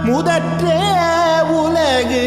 முதற்றே உலகு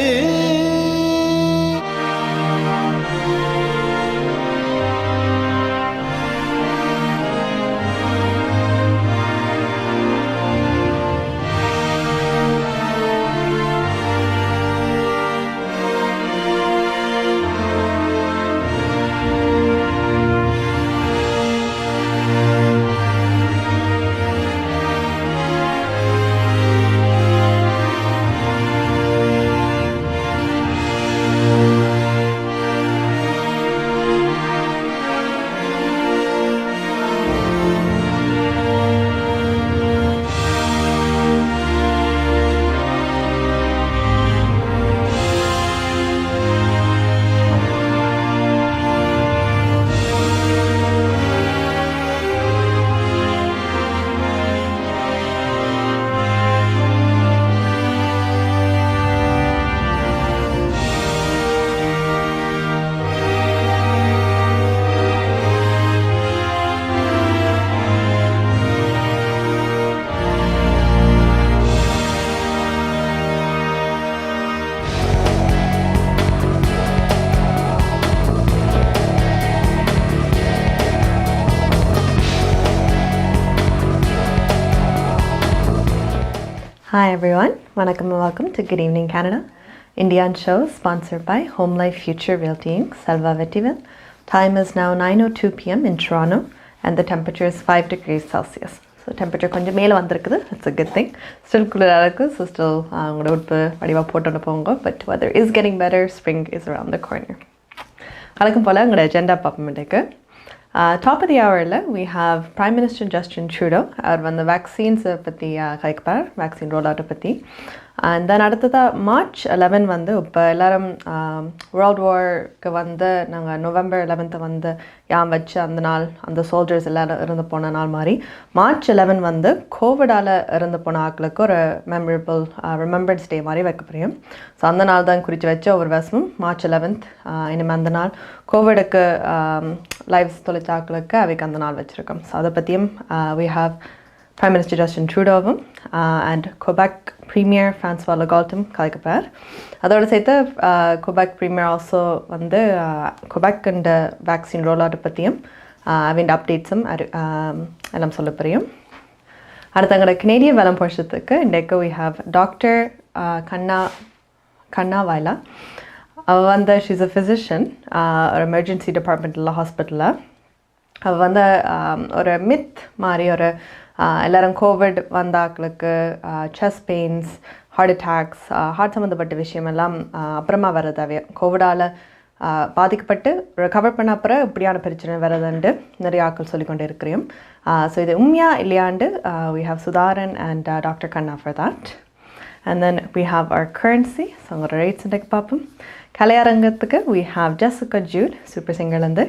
Hi everyone, Vanakkam and welcome to Good Evening Canada. Indian show sponsored by Home Life Future Realty Inc. Selva Vettivel. Time is now 9:02 p.m. in Toronto and the temperature is 5 degrees Celsius. So temperature கொஞ்சம் மேல வந்திருக்குது. It's a good thing. Still குளிரா இருக்கு. So still உங்களோட உடுப்பு வடிவா போட்டுட்டு போங்க. But weather is getting better. Spring is around the corner. வழக்கம் போல உங்களோட agenda பார்ப்போம். Top of the hour, we have Prime Minister Justin Trudeau. அவர் வந்து vaccines பற்றி கதைப்பார், vaccine rollout பற்றி. And then அடுத்ததா March 11 வந்து இப்போ எல்லாரும் World Warக்கு வந்து நாங்கள் November 11th வந்து யாம் வச்சு அந்த நாள் அந்த சோல்ஜர்ஸ் எல்லாரும் இருந்து போன நாள் மாதிரி March 11 வந்து கோவிடால் இருந்து போன ஆட்களுக்கு ஒரு மெமரபிள் ரிமெம்பரன்ஸ் டே மாதிரி வைக்க போகிறோம். ஸோ அந்த நாள் தான் குறித்து வச்சு ஒவ்வொரு வருஷமும் March 11th இனிமேல் அந்த நாள் கோவிடுக்கு லைவ்ஸ் தொலைச்ச ஆட்களுக்கு அவைக்கு அந்த நாள் வச்சுருக்கோம். ஸோ அதை பற்றியும் we have Prime Minister Justin Trudeau and Quebec Premier François Legault கலைக்கப்பட்டார். அதோடு சேர்த்து Quebec Premier also வந்து Quebec and vaccine rollout பற்றியும் அவன் அப்டேட்ஸும் எல்லாம் சொல்ல போகிறோம். அடுத்த எங்களோட கனேடிய வளம் போஷத்துக்கு இன்றைக்கு we have Dr. Kanna Vela. அவள் வந்து she's a physician ஒரு emergency department ஹாஸ்பிட்டலில். அவள் வந்து ஒரு மித் மாதிரி ஒரு எல்லாரும் கோவிட் வந்தாக்களுக்கு chest pains, heart attacks, heart சம்மந்தப்பட்ட விஷயமெல்லாம் அப்புறமா வர்றதாவே கோவிடால் பாதிக்கப்பட்டு ரெக்கவர் பண்ண அப்புறம் இப்படியான பிரச்சனை வர்றதுண்டு நிறைய ஆக்கள் சொல்லிக்கொண்டு இருக்கிறோம். ஸோ இது உண்மையா இல்லையாண்டு we have Sudharan and Dr. Kanna for that. And then we have our currency. So உங்களோட ரேட்ஸ் இன்றைக்கு பார்ப்போம். கலையரங்கத்துக்கு we have Jessica Jude, super சிங்கர்லேருந்து.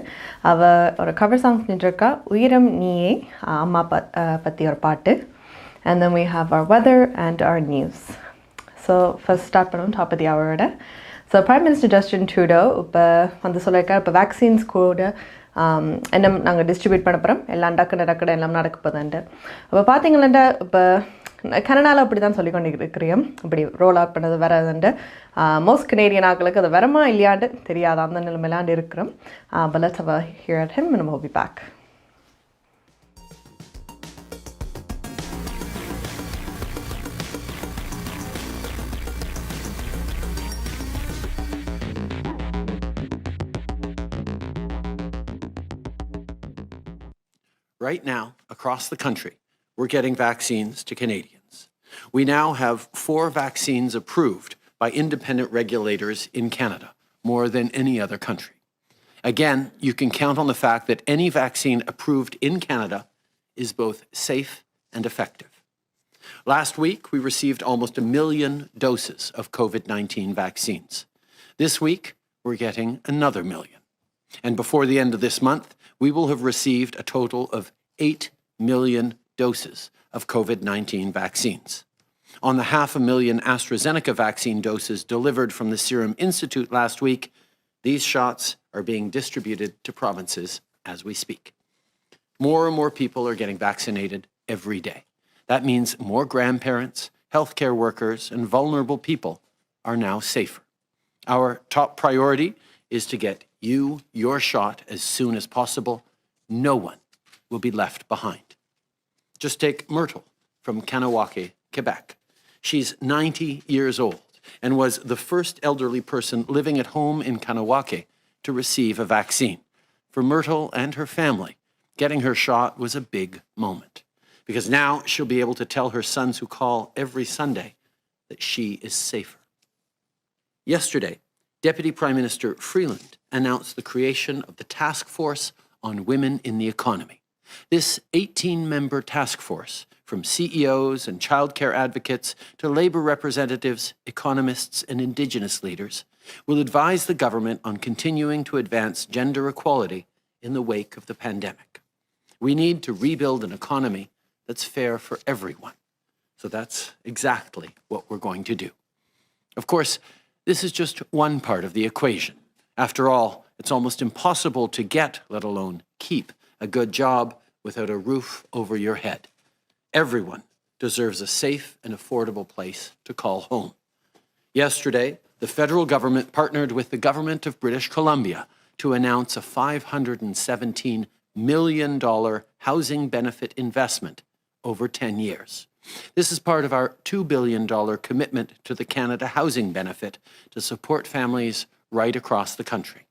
அவள் ஒரு கவர் சாங்ஸ் நின்றுருக்கா, உயிரம் நீயே அம்மா பற்றி ஒரு பாட்டு. And then we have our weather and our news. So first start பண்ணுவோம் top of the hour. So Prime Minister Justin Trudeau இப்போ வந்து சொல்லியிருக்கார், இப்போ வேக்சின்ஸ் கூட என்ன நாங்கள் டிஸ்ட்ரிபியூட் பண்ண போகிறோம், எல்லாம் டக்கு எல்லாம் நடக்க போதான்ட்டு. இப்போ பார்த்தீங்களா இப்போ கனடாவில் அப்படி தான் சொல்லி கொண்டு இருக்கிறோம், இப்படி ரோல் அவுட் பண்ணது வரதுண்டு. மோஸ்ட் கனேடியன் ஆக்களுக்கு அது வரமா இல்லையாண்டு தெரியாது, அந்த நிலைமையிலாண்டு இருக்கிறோம். But let's have a hear at him and we'll be back. Right now, across the country, we're getting vaccines to Canadians. We now have 4 vaccines approved by independent regulators in Canada, more than any other country. Again, you can count on the fact that any vaccine approved in Canada is both safe and effective. Last week, we received almost 1 million doses of COVID-19 vaccines. This week, we're getting another million. And before the end of this month, we will have received a total of 8 million doses of COVID-19 vaccines. On the 500,000 AstraZeneca vaccine doses delivered from the Serum Institute last week, these shots are being distributed to provinces as we speak. More and more people are getting vaccinated every day. That means more grandparents, healthcare workers, and vulnerable people are now safer. Our top priority is to get you your shot as soon as possible. No one will be left behind. Just take Myrtle from Kanawake, Quebec. She's 90 years old and was the first elderly person living at home in Kanawake to receive a vaccine. For Myrtle and her family, getting her shot was a big moment, because now she'll be able to tell her sons who call every Sunday that she is safer. Yesterday, Deputy Prime Minister Freeland announced the creation of the Task Force on Women in the Economy. This 18-member task force, from CEOs and childcare advocates to labor representatives, economists, and Indigenous leaders, will advise the government on continuing to advance gender equality in the wake of the pandemic. We need to rebuild an economy that's fair for everyone. So that's exactly what we're going to do. Of course, this is just one part of the equation. After all, it's almost impossible to get, let alone keep, a good job without a roof over your head. Everyone deserves a safe and affordable place to call home. Yesterday, the federal government partnered with the government of British Columbia to announce a $517 million housing benefit investment over 10 years. This is part of our $2 billion commitment to the Canada Housing Benefit to support families right across the country.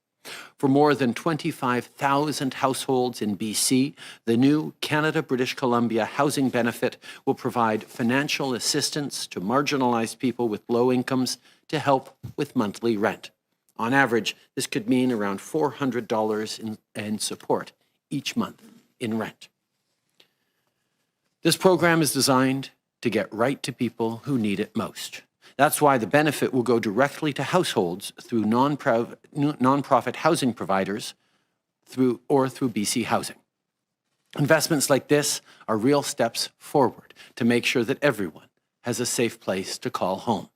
For more than 25,000 households in BC, the new Canada-British Columbia Housing Benefit will provide financial assistance to marginalized people with low incomes to help with monthly rent. On average, this could mean around $400 in support each month in rent. This program is designed to get right to people who need it most. That's why the benefit will go directly to households through non-profit housing providers through BC Housing. Investments like this are real steps forward to make sure that everyone has a safe place to call home.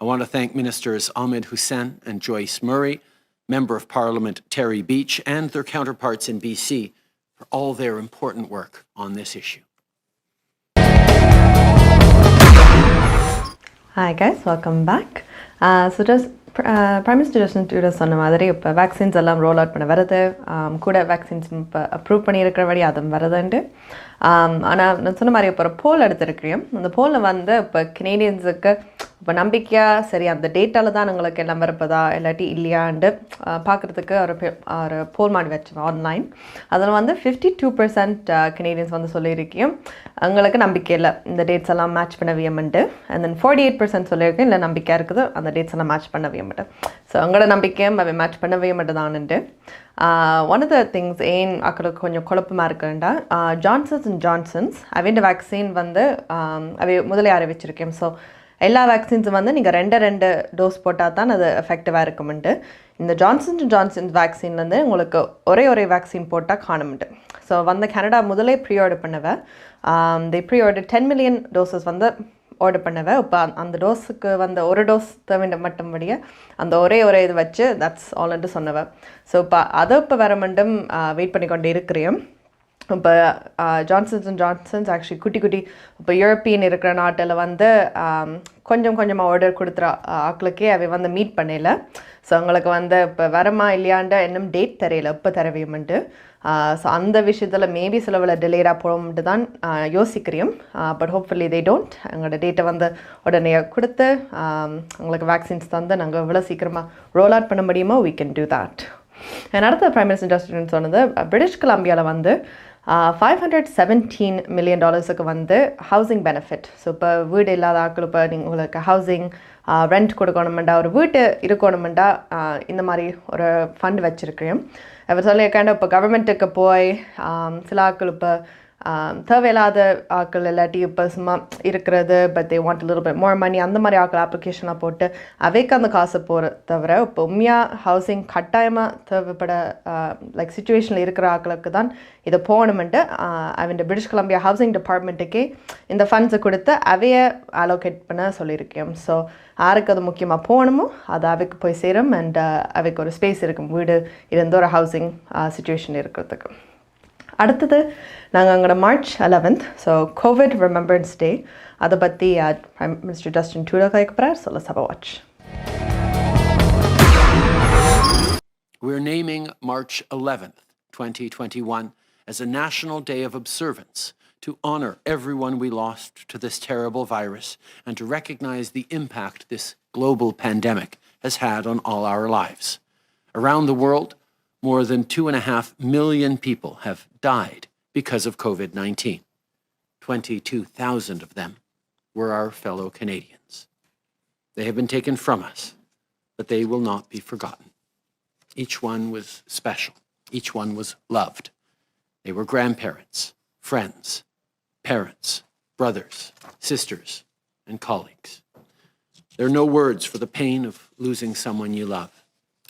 I want to thank Ministers Ahmed Hussein and Joyce Murray, Member of Parliament Terry Beach, and their counterparts in BC for all their important work on this issue. Hi guys, welcome back. So just Prime Minister Justin Trudeau சொன்ன மாதிரி இப்போ vaccines எல்லாம் roll out பண்ண வருது, கூட vaccines இப்போ approve பண்ணியிருக்கிறபடி அதுவும் வருதுண்டு. ஆனால் நான் சொன்ன மாதிரி இப்போ ஒரு போல் எடுத்திருக்கிறேன். அந்த போலில் வந்து இப்போ கனேடியன்ஸுக்கு இப்போ நம்பிக்கையாக சரி அந்த டேட்டாவில் தான் உங்களுக்கு எல்லாம் இருப்பதா இல்லாட்டி இல்லையாண்டு பார்க்குறதுக்கு ஒரு போல் மாதிரி வச்சோம் ஆன்லைன். அதில் வந்து 52% கனேடியன்ஸ் வந்து சொல்லியிருக்கேன் எங்களுக்கு நம்பிக்கை இல்லை இந்த டேட்ஸ் எல்லாம் மேட்ச் பண்ண வியமெண்டு. அண்ட் தென் 48% சொல்லியிருக்கேன் இல்லை நம்பிக்கையாக இருக்குது அந்த டேட்ஸ் எல்லாம் மேட்ச் பண்ண வியமெண்டு. ஸோ எங்களோட நம்பிக்கையும் அவை மேட்ச் பண்ண வியமெண்டு தான்ட்டு. ஒன் ஆஃப் த திங்ஸ் ஏன் அக்களுக்கு கொஞ்சம் குழப்பமாக இருக்குண்டா, ஜான்சன்ஸ் அண்ட் ஜான்சன்ஸ் அவைண்ட வேக்சின் வந்து அவை முதலே ஆரம்பிச்சிருக்கேன். ஸோ எல்லா வேக்சின்ஸும் வந்து நீங்கள் 2 டோஸ் போட்டால் தான் அது எஃபெக்டிவாக இருக்குமெண்டு. இந்த ஜான்சன்ஸ் வேக்சின் வந்து உங்களுக்கு ஒரே வேக்சின் போட்டால் காணுமெண்டு. ஸோ வந்து கனடா முதலே ப்ரீ ஆர்டர் பண்ணவ, ப்ரீ ஆர்டர் 10 மில்லியன் டோசஸ் வந்து ஆர்டர் பண்ணவ. இப்போ அந்த டோஸுக்கு வந்து ஒரு டோஸ் தேவைண்ட மட்டும்படியே அந்த ஒரே இது வச்சு தட்ஸ் ஆல்ன்ட்டு சொன்னவ. ஸோ இப்போ அதை இப்போ வர மட்டும் வெயிட் பண்ணி கொண்டு இருக்கிறேன். இப்போ ஜான்சன்ஸ் ஆக்சுவலி குட்டி இப்போ யூரோப்பியன் இருக்கிற நாட்டில் வந்து கொஞ்சமாக ஆர்டர் கொடுத்துற ஆக்களுக்கே அவை வந்து மீட் பண்ணல. ஸோ அவங்களுக்கு வந்து இப்போ வரமா இல்லையாண்ட இன்னும் டேட் தெரியல, இப்போ தரவியமெண்டு. ஸோ அந்த விஷயத்தில் மேபி சிலவில் டிலேடாக போகணும்ட்டு தான் யோசிக்கிறேன். But hopefully they don't. எங்களோட டேட்டை வந்து உடனே கொடுத்து உங்களுக்கு வேக்சின்ஸ் தந்து நாங்கள் இவ்வளோ சீக்கிரமாக ரோல் அவுட் பண்ண முடியுமோ we can do that. அடுத்த பிரைம் மினிஸ்டர் ஜஸ்டின் சொன்னது பிரிட்டிஷ் கொலம்பியாவில் வந்து $517 மில்லியன் வந்து ஹவுசிங் பெனிஃபிட். ஸோ இப்போ வீடு இல்லாத ஆக்கள் இப்போ உங்களுக்கு ஹவுசிங் ரெண்ட் கொடுக்கணுமெண்டா ஒரு வீட்டு இருக்கணுமெண்டா இந்த மாதிரி ஒரு ஃபண்ட் வச்சுருக்கிறேன். அவர் சொல்லியிருக்காண்ட இப்போ கவர்மெண்ட்டுக்கு போய் சில ஆக்கள் இப்போ தேவையில்லாத ஆக்கள் இல்லாட்டி இப்போ சும்மா இருக்கிறது but they want little bit more money அந்த மாதிரி ஆக்கள் அப்ளிகேஷனாக போட்டு அவைக்கு அந்த காசை போகிற தவிர இப்போ உண்மையாக ஹவுசிங் கட்டாயமாக தேவைப்பட லைக் சுச்சுவேஷனில் இருக்கிற ஆக்களுக்கு தான் இதை போகணுமென்ட்டு அவன் பிரிட்டிஷ் கொலம்பியா ஹவுசிங் டிபார்ட்மெண்ட்டுக்கே இந்த ஃபண்ட்ஸை கொடுத்து அவையை அலோகேட் பண்ண சொல்லியிருக்கேன். ஸோ யாருக்கு அது முக்கியமாக போகணுமோ அது அவைக்கு போய் சேரும் அண்ட் அவைக்கு ஒரு ஸ்பேஸ் இருக்கும் வீடு இருந்து ஒரு ஹவுசிங் சுச்சுவேஷன் இருக்கிறதுக்கு. அடுத்தது நாங்கள் அங்கே March 11th so Covid remembrance day அதை பற்றி பிரைம் மினிஸ்டர் ஜஸ்டின் ட்ரூடோ கேட்க போகிறார். சொல்ல சபா வாட்ச். We're naming March 11th, 2021 as a national day of observance to honor everyone we lost to this terrible virus and to recognize the impact this global pandemic has had on all our lives. Around the world, more than 2.5 million people have died because of COVID-19. 22,000 of them were our fellow Canadians. They have been taken from us, but they will not be forgotten. Each one was special. Each one was loved. They were grandparents, friends, parents, brothers, sisters, and colleagues. There are no words for the pain of losing someone you love.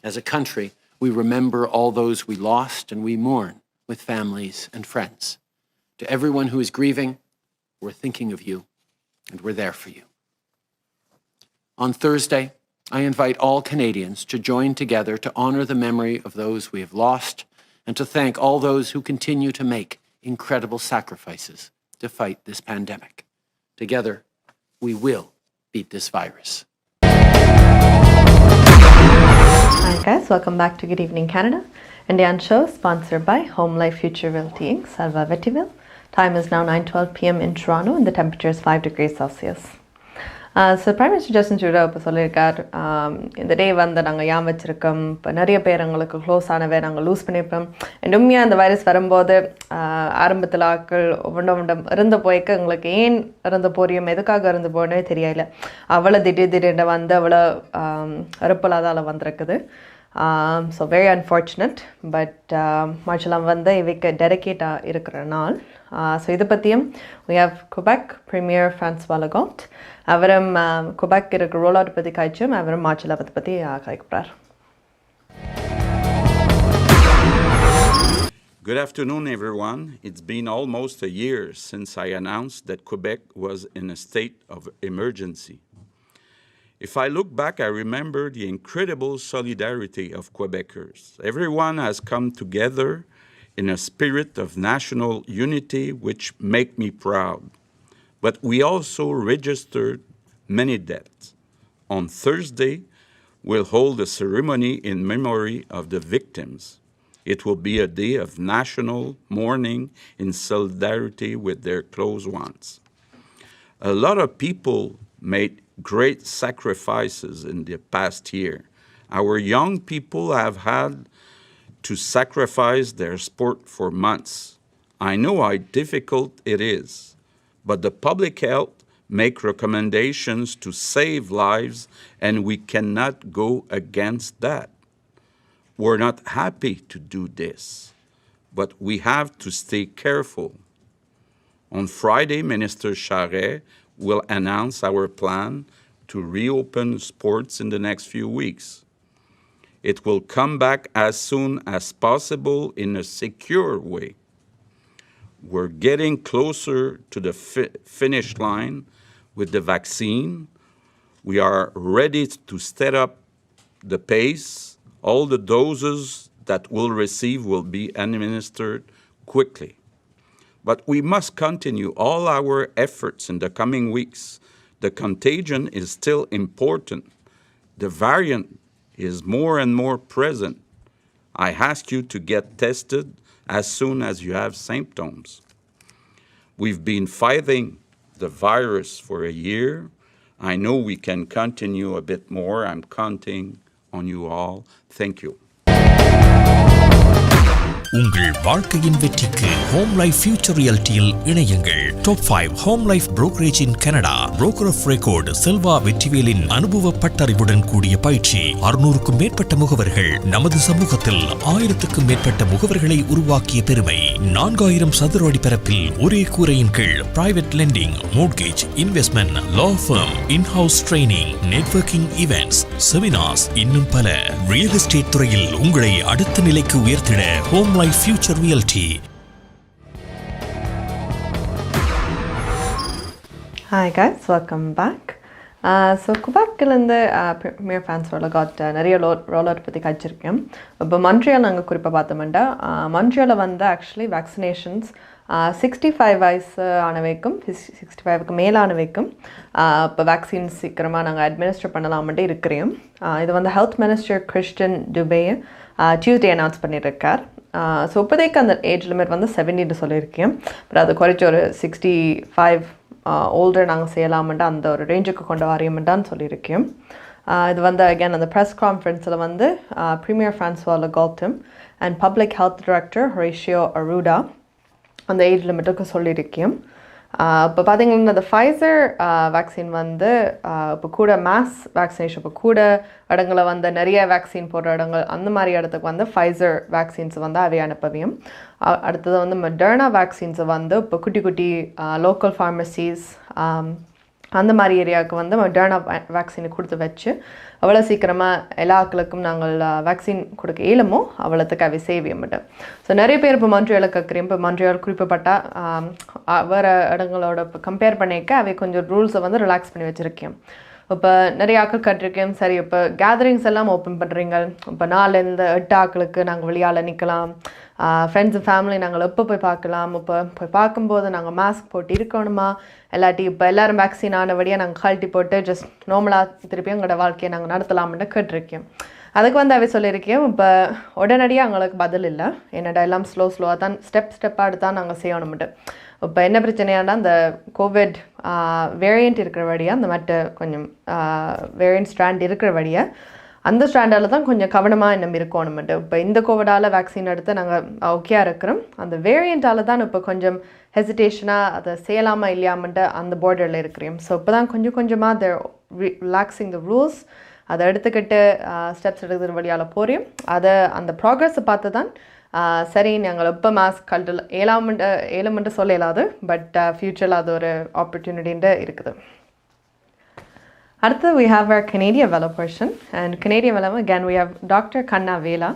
As a country, we remember all those we lost and we mourn with families and friends. To everyone who is grieving, we're thinking of you and we're there for you. On Thursday, I invite all Canadians to join together to honor the memory of those we have lost and to thank all those who continue to make incredible sacrifices to fight this pandemic. Together, we will beat this virus. Hi guys, welcome back to Good Evening Canada. Indian show sponsored by Home Life Future Realty Inc. Salva Vettiville. Time is now 9:12 p.m. in Toronto and the temperature is 5 degrees Celsius. So prime minister Justin Trudeau இப்போ சொல்லியிருக்கார், இந்த டே வந்து நாங்கள் ஏன் வச்சுருக்கோம், இப்போ நிறைய பேர் எங்களுக்கு க்ளோஸ் ஆனவே நாங்கள் லூஸ் பண்ணியிருப்போம். உண்மையாக அந்த வைரஸ் வரும்போது ஆரம்பத்தில் ஆக்கள் ஒவ்வொன்றும் இருந்து போய்க்க எங்களுக்கு ஏன் இறந்து போறியும் எதுக்காக இருந்து போனே தெரியல. அவ்வளோ திடீர்னு வந்து அவ்வளோ அறுப்பலாதால் வந்திருக்குது. So very unfortunate. பட் மார்ச்லாம் வந்து இவைக்கு டெடிகேட்டாக இருக்கிற நாள். ஸோ இதை பற்றியும் we have Quebec Premier François Legault. அவரும் குபெக் இருக்கிற ரோல் அவுட் பற்றி காய்ச்சும் அவரும் மார்ச் 11th பற்றி காய்க்கிறார். Good afternoon, everyone. It's been almost a year since I announced that Quebec was in a state of emergency. If I look back, I remember the incredible solidarity of Quebecers. Everyone has come together in a spirit of national unity, which make me proud. But we also registered many deaths. On Thursday, we'll hold a ceremony in memory of the victims. It will be a day of national mourning in solidarity with their close ones. A lot of people made great sacrifices in the past year. Our young people have had to sacrifice their sport for months. I know how difficult it is, but the public health make recommendations to save lives and we cannot go against that. We're not happy to do this, but we have to stay careful. On Friday, Minister Charest will announce our plan to reopen sports in the next few weeks. It will come back as soon as possible in a secure way. We're getting closer to the finish line with the vaccine. We are ready to step up the pace. All the doses that we'll receive will be administered quickly. But we must continue all our efforts in the coming weeks. The contagion is still important. The variant is more and more present. I ask you to get tested as soon as you have symptoms. We've been fighting the virus for a year. I know we can continue a bit more. I'm counting on you all. Thank you. உங்கள் வாழ்க்கையின் வெற்றிக்கு home life future ரியாலிட்டியில் இணையுங்கள். Top 5 home life brokerage in Canada. Broker of record Selva வெற்றிவேலின் அனுபவ பட்டறிவுடன் கூடிய பயிற்சி. 600க்கும் மேற்பட்ட முகவர்கள் நமது சமூகத்தில் 1000க்கும் மேற்பட்ட முகவர்களை உருவாக்கிய பெருமை. 4000 சதுர அடி பரப்பில் ஒரே கூரையின் கீழ் private lending, mortgage, investment, law firm, inhouse training, networking events, seminars, இன்னும் பல. ரியல் எஸ்டேட் துறையில் உங்களை அடுத்த நிலைக்கு உயர்த்திட home life future reality. Hi guys, welcome back. So குபாக்கிலேருந்து ப்ரீமியர் ஃபேன்ஸ் ரோல் காட் நிறைய ரோல் அவுட் பற்றி கழிச்சிருக்கேன். இப்போ மன்ட்ரியால் நாங்கள் குறிப்பாக பார்த்தோம்னா மன்ட்ரியாவில் வந்து ஆக்சுவலி வேக்சினேஷன்ஸ் 65 வயசு ஆனவைக்கும் 65க்கு மேலானவைக்கும் இப்போ வேக்சின் சீக்கிரமாக நாங்கள் அட்மினிஸ்டர் பண்ணலாம்ட்டு இருக்கிறோம். இது வந்து health minister Christian Dube Tuesday announce பண்ணியிருக்கார். ஸோ இப்போதைக்கு அந்த ஏஜ் லிமிட் வந்து 70 சொல்லியிருக்கேன். அப்புறம் அது குறைச்சி ஒரு 65 ஓல்டர் நாங்கள் செய்யலாமெண்டா அந்த ஒரு ரேஞ்சுக்கு கொண்டு வரையமெண்டான்னு சொல்லியிருக்கேன். இது வந்து அகேன் அந்த ப்ரெஸ் கான்ஃபரன்ஸில் வந்து premier François Legault and public health director Horacio Arruda அந்த ஏஜ் லிமிட்டுக்கு சொல்லியிருக்கேன். இப்போ பார்த்தீங்கன்னா இந்த ஃபைசர் வேக்சின் வந்து இப்போ கூட மாஸ் வேக்சினேஷன் இப்போ கூட இடங்களை வந்து நிறைய வேக்சின் போடுற இடங்கள் அந்த மாதிரி இடத்துக்கு வந்து ஃபைசர் வேக்சின்ஸ் வந்து அவை அனுப்பவையும். அடுத்தது வந்து மெடர்னா வேக்சின்ஸை வந்து இப்போ குட்டி குட்டி லோக்கல் ஃபார்மசிஸ் அந்த மாதிரி ஏரியாவுக்கு வந்து மெடர்னா வேக்சினை கொடுத்து வச்சு அவ்வளோ சீக்கிரமாக எல்லா ஆக்களுக்கும் நாங்கள் வேக்சின் கொடுக்க இயலுமோ அவ்வளோத்துக்கு அவை சேவியமிட்டேன். ஸோ நிறைய பேர் இப்போ மன்ட்ரியால் கேட்குறேன். இப்போ மன்ட்ரியால் குறிப்பிட்ட வேறு இடங்களோட இப்போ கம்பேர் பண்ணிக்க அவை கொஞ்சம் ரூல்ஸை வந்து ரிலாக்ஸ் பண்ணி வச்சுருக்கேன். இப்போ நிறைய ஆக்கள் கட்டிருக்கேன். சரி இப்போ கேதரிங்ஸ் எல்லாம் ஓப்பன் பண்ணுறீங்க. இப்போ 4-8 ஆக்களுக்கு நாங்கள் வெளியால் நிற்கலாம். ஃப்ரெண்ட்ஸ் அண்ட் ஃபேமிலி நாங்கள் எப்போ போய் பார்க்கலாம். இப்போ போய் பார்க்கும்போது நாங்கள் மாஸ்க் போட்டு இருக்கணுமா இல்லாட்டி இப்போ எல்லோரும் வேக்சின் ஆனபடியாக நாங்கள் கழட்டி போட்டு ஜஸ்ட் நார்மலாக திருப்பி எங்களோட வாழ்க்கையை நாங்கள் நடத்தலாம்னு கேட்டிருக்கேன். அதுக்கு வந்து அவை சொல்லியிருக்கேன். இப்போ உடனடியாக எங்களுக்கு பதில் இல்லை. என்னடா எல்லாம் ஸ்லோவாக தான் ஸ்டெப்பாக எடுத்தால் நாங்கள் செய்யணும்ட்டு. இப்போ என்ன பிரச்சனையானா அந்த கோவிட் வேரியண்ட் இருக்கிற வழியாக அந்த மற்ற கொஞ்சம் வேரியண்ட் ஸ்ட்ராண்ட் இருக்கிற வழியாக அந்த ஸ்ட்ராண்டால் தான் கொஞ்சம் கவனமாக இன்னும் இருக்கணும்ட்டு. இப்போ இந்த கோவிடால் வேக்சின் எடுத்து நாங்கள் ஓகேயாக இருக்கிறோம். அந்த வேரியண்ட்டால் தான் இப்போ கொஞ்சம் ஹெசிடேஷனாக அதை செய்யலாமா இல்லையாமன்ட்டு அந்த பார்டரில் இருக்கிறோம். ஸோ இப்போ தான் கொஞ்சம் கொஞ்சமாக அதை ரிலாக்ஸிங் த ரூல்ஸ் அதை எடுத்துக்கிட்டு ஸ்டெப்ஸ் எடுக்கிற வழியால் போகிறோம். அதை அந்த ப்ராக்ரஸை பார்த்து தான் சரி நாங்கள் எப்போ மாஸ்க் கழட்டல ஏழாமன்ட்டு சொல்ல இயலாது. பட் ஃப்யூச்சரில் அது ஒரு ஆப்பர்ச்சுனிட்டின்ட்டு இருக்குது. அடுத்து we have our Kanna Vela person, and Kanna Vela again we have Dr. Kanna Vela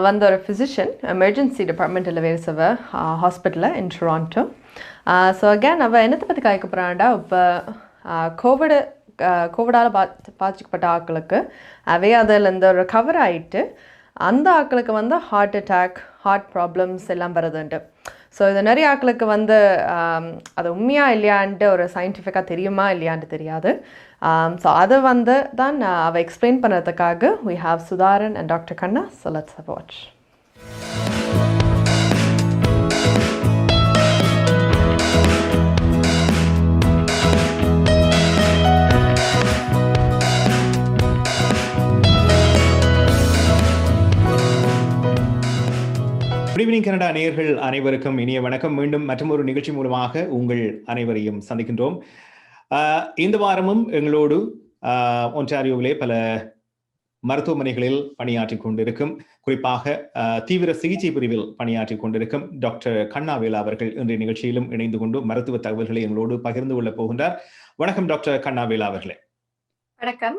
வந்து ஒரு physician emergency department வேறு hospital in Toronto. So again அவள் என்னத்தை பற்றி காய்க்க போகிறாண்டா இப்போ கோவிடால் பாதிக்கப்பட்ட ஆட்களுக்கு அவை அதில் ரெக்கவர் ஆகிட்டு அந்த ஆட்களுக்கு வந்து ஹார்ட் அட்டாக் ஹார்ட் ப்ராப்ளம்ஸ் எல்லாம் வருதுன்ட்டு. ஸோ இது நிறைய ஆட்களுக்கு வந்து அது உண்மையாக இல்லையான்ட்டு ஒரு சயின்டிஃபிக்காக தெரியுமா இல்லையான்ட்டு தெரியாது. ஸோ அதை வந்து தான் அவள் எக்ஸ்பிளைன் பண்ணுறதுக்காக we have Sudharan and Dr. Kanna. So let's have a watch. Good evening Canada நேயர்கள் அனைவருக்கும் இனிய வணக்கம். மீண்டும் மற்றொரு நிகழ்ச்சி மூலமாக உங்கள் அனைவரையும் சந்திக்கின்றோம். இந்த வாரமும் எங்களோடு ஒன்டாரியோவிலே பல மருத்துவமனைகளில் பணியாற்றி கொண்டிருக்கும், குறிப்பாக தீவிர சிகிச்சை பிரிவில் பணியாற்றி கொண்டிருக்கும் டாக்டர் கன்னா வேலா அவர்கள் இன்றைய நிகழ்ச்சியிலும் இணைந்து கொண்டு மருத்துவ தகவல்களை எங்களோடு பகிர்ந்து கொள்ள போகின்றார். வணக்கம் டாக்டர் கன்னா வேலா அவர்களே. வணக்கம்.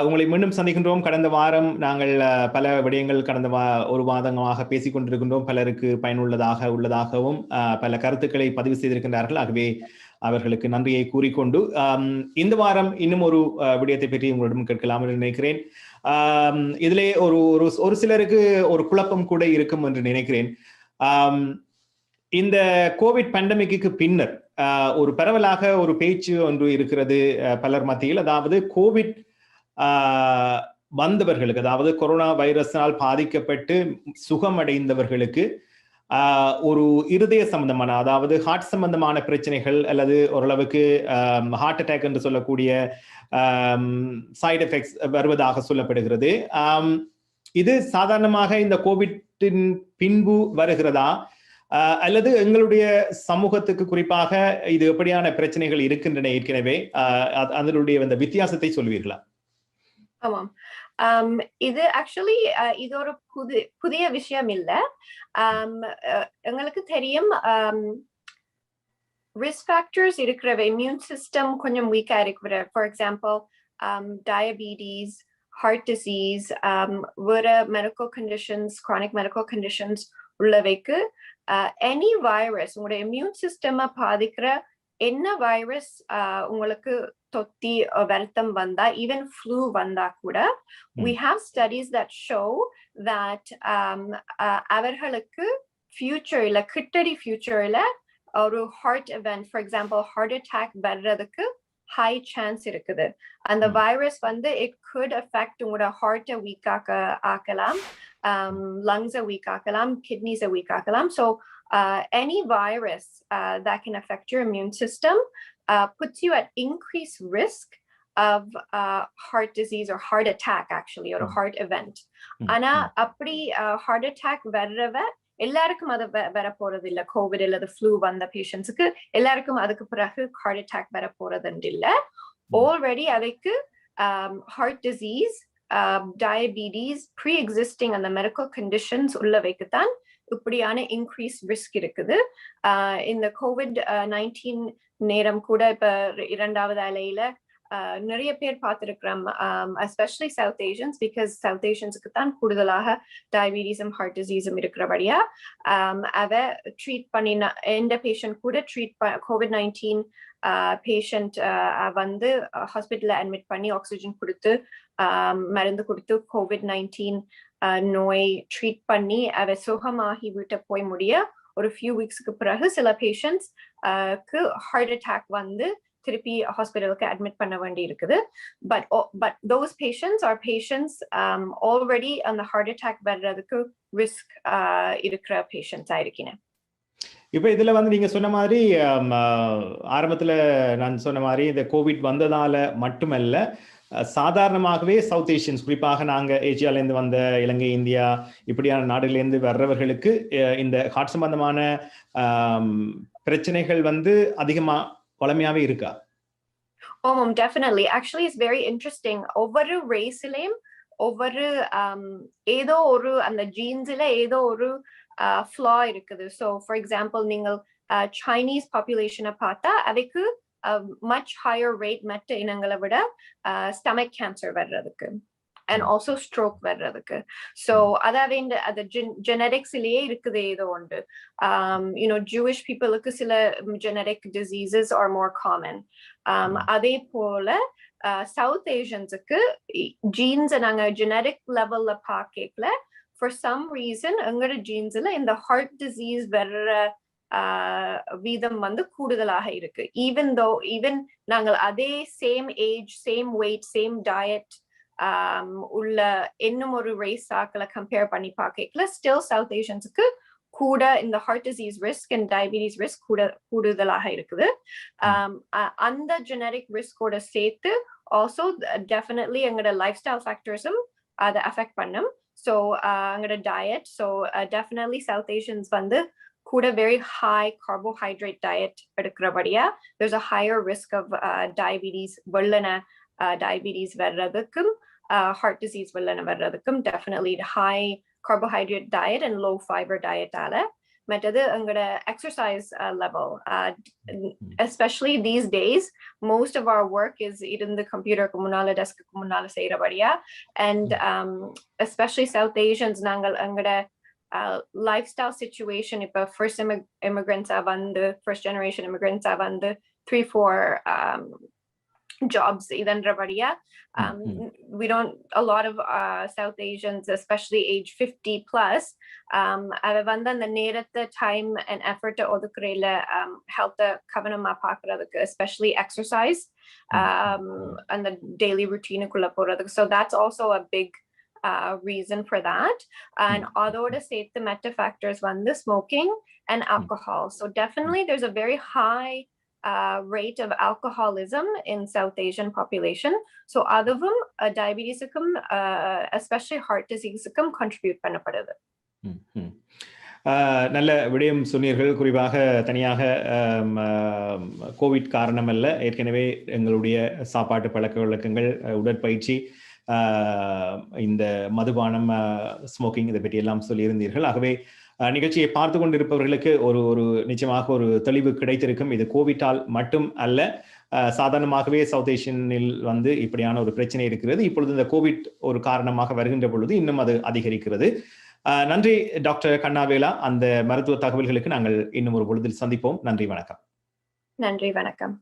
உங்களை மீண்டும் சந்திக்கின்றோம். கடந்த வாரம் நாங்கள் பல விடயங்கள் கடந்த ஒரு வாதமாக பேசிக் கொண்டிருக்கின்றோம். பலருக்கு பயனுள்ளதாக உள்ளதாகவும் பல கருத்துக்களை பதிவு செய்திருக்கின்றார்கள். ஆகவே அவர்களுக்கு நன்றியை கூறிக்கொண்டு இந்த வாரம் இன்னும் ஒரு விடயத்தை பற்றி உங்களிடம் கேட்கலாம் என்று நினைக்கிறேன். இதிலே ஒரு சிலருக்கு ஒரு குழப்பம் கூட இருக்கும் என்று நினைக்கிறேன். இந்த கோவிட் பேண்டமிக்கு பின்னர் ஒரு பரவலாக ஒரு பேச்சு ஒன்று இருக்கிறது பலர் மத்தியில். அதாவது கோவிட் வந்தவர்களுக்கு, அதாவது கொரோனா வைரஸால் பாதிக்கப்பட்டு சுகமடைந்தவர்களுக்கு ஒரு இருதய சம்பந்தமான, அதாவது ஹார்ட் சம்பந்தமான பிரச்சனைகள் அல்லது ஓரளவுக்கு ஹார்ட் அட்டாக் என்று சொல்லக்கூடிய சைடு எஃபெக்ட்ஸ் வருவதாக சொல்லப்படுகிறது. இது சாதாரணமாக இந்த கோவிட்டின் பின்பு வருகிறதா அல்லது எங்களுடைய சமூகத்துக்கு குறிப்பாக இது எப்படியான பிரச்சனைகள் இருக்கின்றன ஏற்கனவே, அதனுடைய அந்த வித்தியாசத்தை சொல்வீர்களா? ஆமாம், இது ஆக்சுவலி இது ஒரு புதிய விஷயம் இல்ல. எங்களுக்கு தெரியும் ரிஸ்க் ஃபேக்டர்ஸ் இருக்கிற இம்யூன் சிஸ்டம் கொஞ்சம் வீக்கா இருக்கிற, for example diabetes, heart disease, வேற medical conditions, chronic medical conditions உள்ளவைக்கு எனி வைரஸ் உங்களோட இம்யூன் சிஸ்டம் பாதிக்கிற என்ன வைரஸ் உங்களுக்கு தொத்தி வருத்தம் வந்தா, ஈவன் ஃப்ளூ வந்தா கூட, we have studies that show that அவர்களுக்கு ஃபியூச்சர்ல கிட்டடி ஃபியூச்சர்ல ஒரு heart event, for example heart attack வர்றதுக்கு ஹை சான்ஸ் இருக்குது. அந்த வைரஸ் வந்து it could affect உங்களோட ஹார்ட்டை வீக் ஆக்கலாம், லங்ஸை வீக் ஆக்கலாம், கிட்னிஸை வீக் ஆக்கலாம். So any virus that can affect your immune system puts you at increased risk of heart disease or heart attack, actually, or a heart event. ஆனா அப்படி heart attack வர்றவ எல்லாருக்கும் அது வர போறது இல்ல. கோவிட் இல்ல ஃப்ளூ வந்த பேஷண்ட்ஸுக்கு எல்லாருக்கும் அதுக்கு பிறகு ஹார்ட் அட்டாக் வர போறது இல்ல. ஆல்ரெடி அவைக்கு heart disease, diabetes, pre existing அந்த மெடிக்கல் கண்டிஷன்ஸ் உள்ளவைக்குத்தான் இப்படியான இன்க்ரீஸ் ரிஸ்க் இருக்குது. இந்த COVID-19 நேரம் கூட இப்ப 2வது அலையில நிறைய பேர் பார்த்திருக்கிறோம், especially South Asians, because South ஏஷியன்ஸுக்கு தான் கூடுதலாக டயபிட்டிஸும் ஹார்ட் டிசீஸும் இருக்கிறபடியா அவ ட்ரீட் பண்ணின எந்த பேஷண்ட் கூட COVID-19 பேஷண்ட் வந்து ஹாஸ்பிட்டல்ல அட்மிட் பண்ணி ஆக்சிஜன் கொடுத்து மருந்து கொடுத்து COVID-19 நோய் ட்ரீட் பண்ணி அவ சுகமாகி வீட்டை போய் முடிய ஒரு ஃபியூ வீக்ஸ்க்கு பிறகு சில பேஷண்ட்ஸ்க்கு ஹார்ட் அட்டாக் வந்து திருப்பி ஹாஸ்பிட்டலுக்கு அட்மிட் பண்ண வேண்டி இருக்குது. But those patients are patients already அந்த ஹார்ட் அட்டாக் வர்றதுக்கு ரிஸ்க் இருக்கிற பேஷண்ட்ஸா இருக்கீங்க. இப்ப இதுல வந்து நீங்க சொன்ன மாதிரி ஆரம்பத்துல நான் சொன்ன மாதிரி இந்த கோவிட் வந்ததால மட்டுமல்ல, சாதாரணமாகவே சவுத் ஏஷியன்ஸ், குறிப்பாக நாங்க ஏசியாலேருந்து வந்த இலங்கை, இந்தியா இப்படியான நாடுகளிலிருந்து வர்றவர்களுக்கு இந்த ஹார்ட் சம்பந்தமான பிரச்சனைகள் வந்து அதிகமா வளமையாவே இருக்கா? Definitely. Actually, it's very interesting. ஒவ்வொரு ரேஸ்லயும் ஒவ்வொரு ஏதோ ஒரு அந்த ஜீன்ஸ்ல ஏதோ ஒரு ஃப்ளா இருக்குது. ஸோ ஃபார் எக்ஸாம்பிள் நீங்கள் சைனீஸ் பாப்புலேஷனை பார்த்தா அவைக்கு much higher rate மற்ற இனங்களை விட stomach cancer வர்றதுக்கு and also stroke வர்றதுக்கு. So அதாவது அந்த geneticsலயே இருக்குது ஏதோ ஒன்று. Jewish peopleக்கு சில genetic diseases are more common. அதே போல South Asiansக்கு genes நாங்க genetic levelல பார்க்கல, for some reason எங்களோட genesல இந்த heart disease வர்ற வீதம் வந்து கூடுதலாக இருக்கு. even நாங்கள் அதே same age, same weight, same diet உள்ள இன்னும் ஒரு ரேஸ் ஆக்களை கம்பேர் பண்ணி பார்க்கல, ஸ்டில் சவுத் ஏஷியன்ஸுக்கு கூட இந்த heart disease risk and diabetes risk கூடுதலாக இருக்குது. அந்த ஜெனரிக் ரிஸ்கோட சேர்த்து ஆல்சோ டெஃபினெட்லி எங்களோட லைஃப் ஸ்டைல் ஃபேக்டர்ஸும் அதை அஃபெக்ட் பண்ணும். ஸோ எங்களோட diet, so definitely South Asians வந்து கூட very high carbohydrate diet எடுக்கிறபடியா there's a higher risk of diabetes, வெள்ளன diabetes வர்றதுக்கும் heart disease வெள்ளன வர்றதுக்கும் definitely high carbohydrate diet and low fiber diet ஆல. மற்றது எங்களோட exercise level, especially these days most of our work is இருந்து கம்ப்யூட்டருக்கு முன்னால டெஸ்க்கு முன்னால செய்யறபடியா, and especially South Asians நாங்கள் எங்களோட lifestyle situation, இப்ப first immigrants வந்து first generation immigrants வந்து 3-4 jobs இதன்றபடியா we don't, a lot of South Asians, especially age 50 plus, அவ வந்து அந்த நேரத்தை time and effort ஒதுக்குறையில health கவனமா பார்க்கறதுக்கு, especially exercise and the daily routineக்குள்ள போறதுக்கு. So that's also a big reason for that. And அதோட சேர்த்து meta factors வந்து smoking and alcohol. So definitely there's a very high rate of alcoholism in South Asian population. So அதுவும் diabetesக்கும் especially heart diseaseக்கும் contribute பண்ணப்படுது. நல்ல விடயம் சொன்னீர்கள். குறிப்பாக தனியாக கோவிட் காரணம் அல்ல, ஏற்கனவே எங்களுடைய சாப்பாட்டு பழக்க வழக்கங்கள், உடற்பயிற்சி, இந்த மதுபானம், ஸ்மோக்கிங், இதை பற்றி எல்லாம் சொல்லியிருந்தீர்கள். ஆகவே நிகழ்ச்சியை பார்த்து கொண்டிருப்பவர்களுக்கு ஒரு நிச்சயமாக ஒரு தெளிவு கிடைத்திருக்கும். இது கோவிட்டால் மட்டும் அல்ல, சாதாரணமாகவே சவுத் ஏஷியனில் வந்து இப்படியான ஒரு பிரச்சனை இருக்கிறது. இப்பொழுது இந்த கோவிட் ஒரு காரணமாக வருகின்ற பொழுது இன்னும் அது அதிகரிக்கிறது. நன்றி டாக்டர் கன்னா வேலா. அந்த மருத்துவ தகவல்களுக்கு நாங்கள் இன்னும் ஒரு பொழுதில் சந்திப்போம். நன்றி, வணக்கம். நன்றி, வணக்கம்.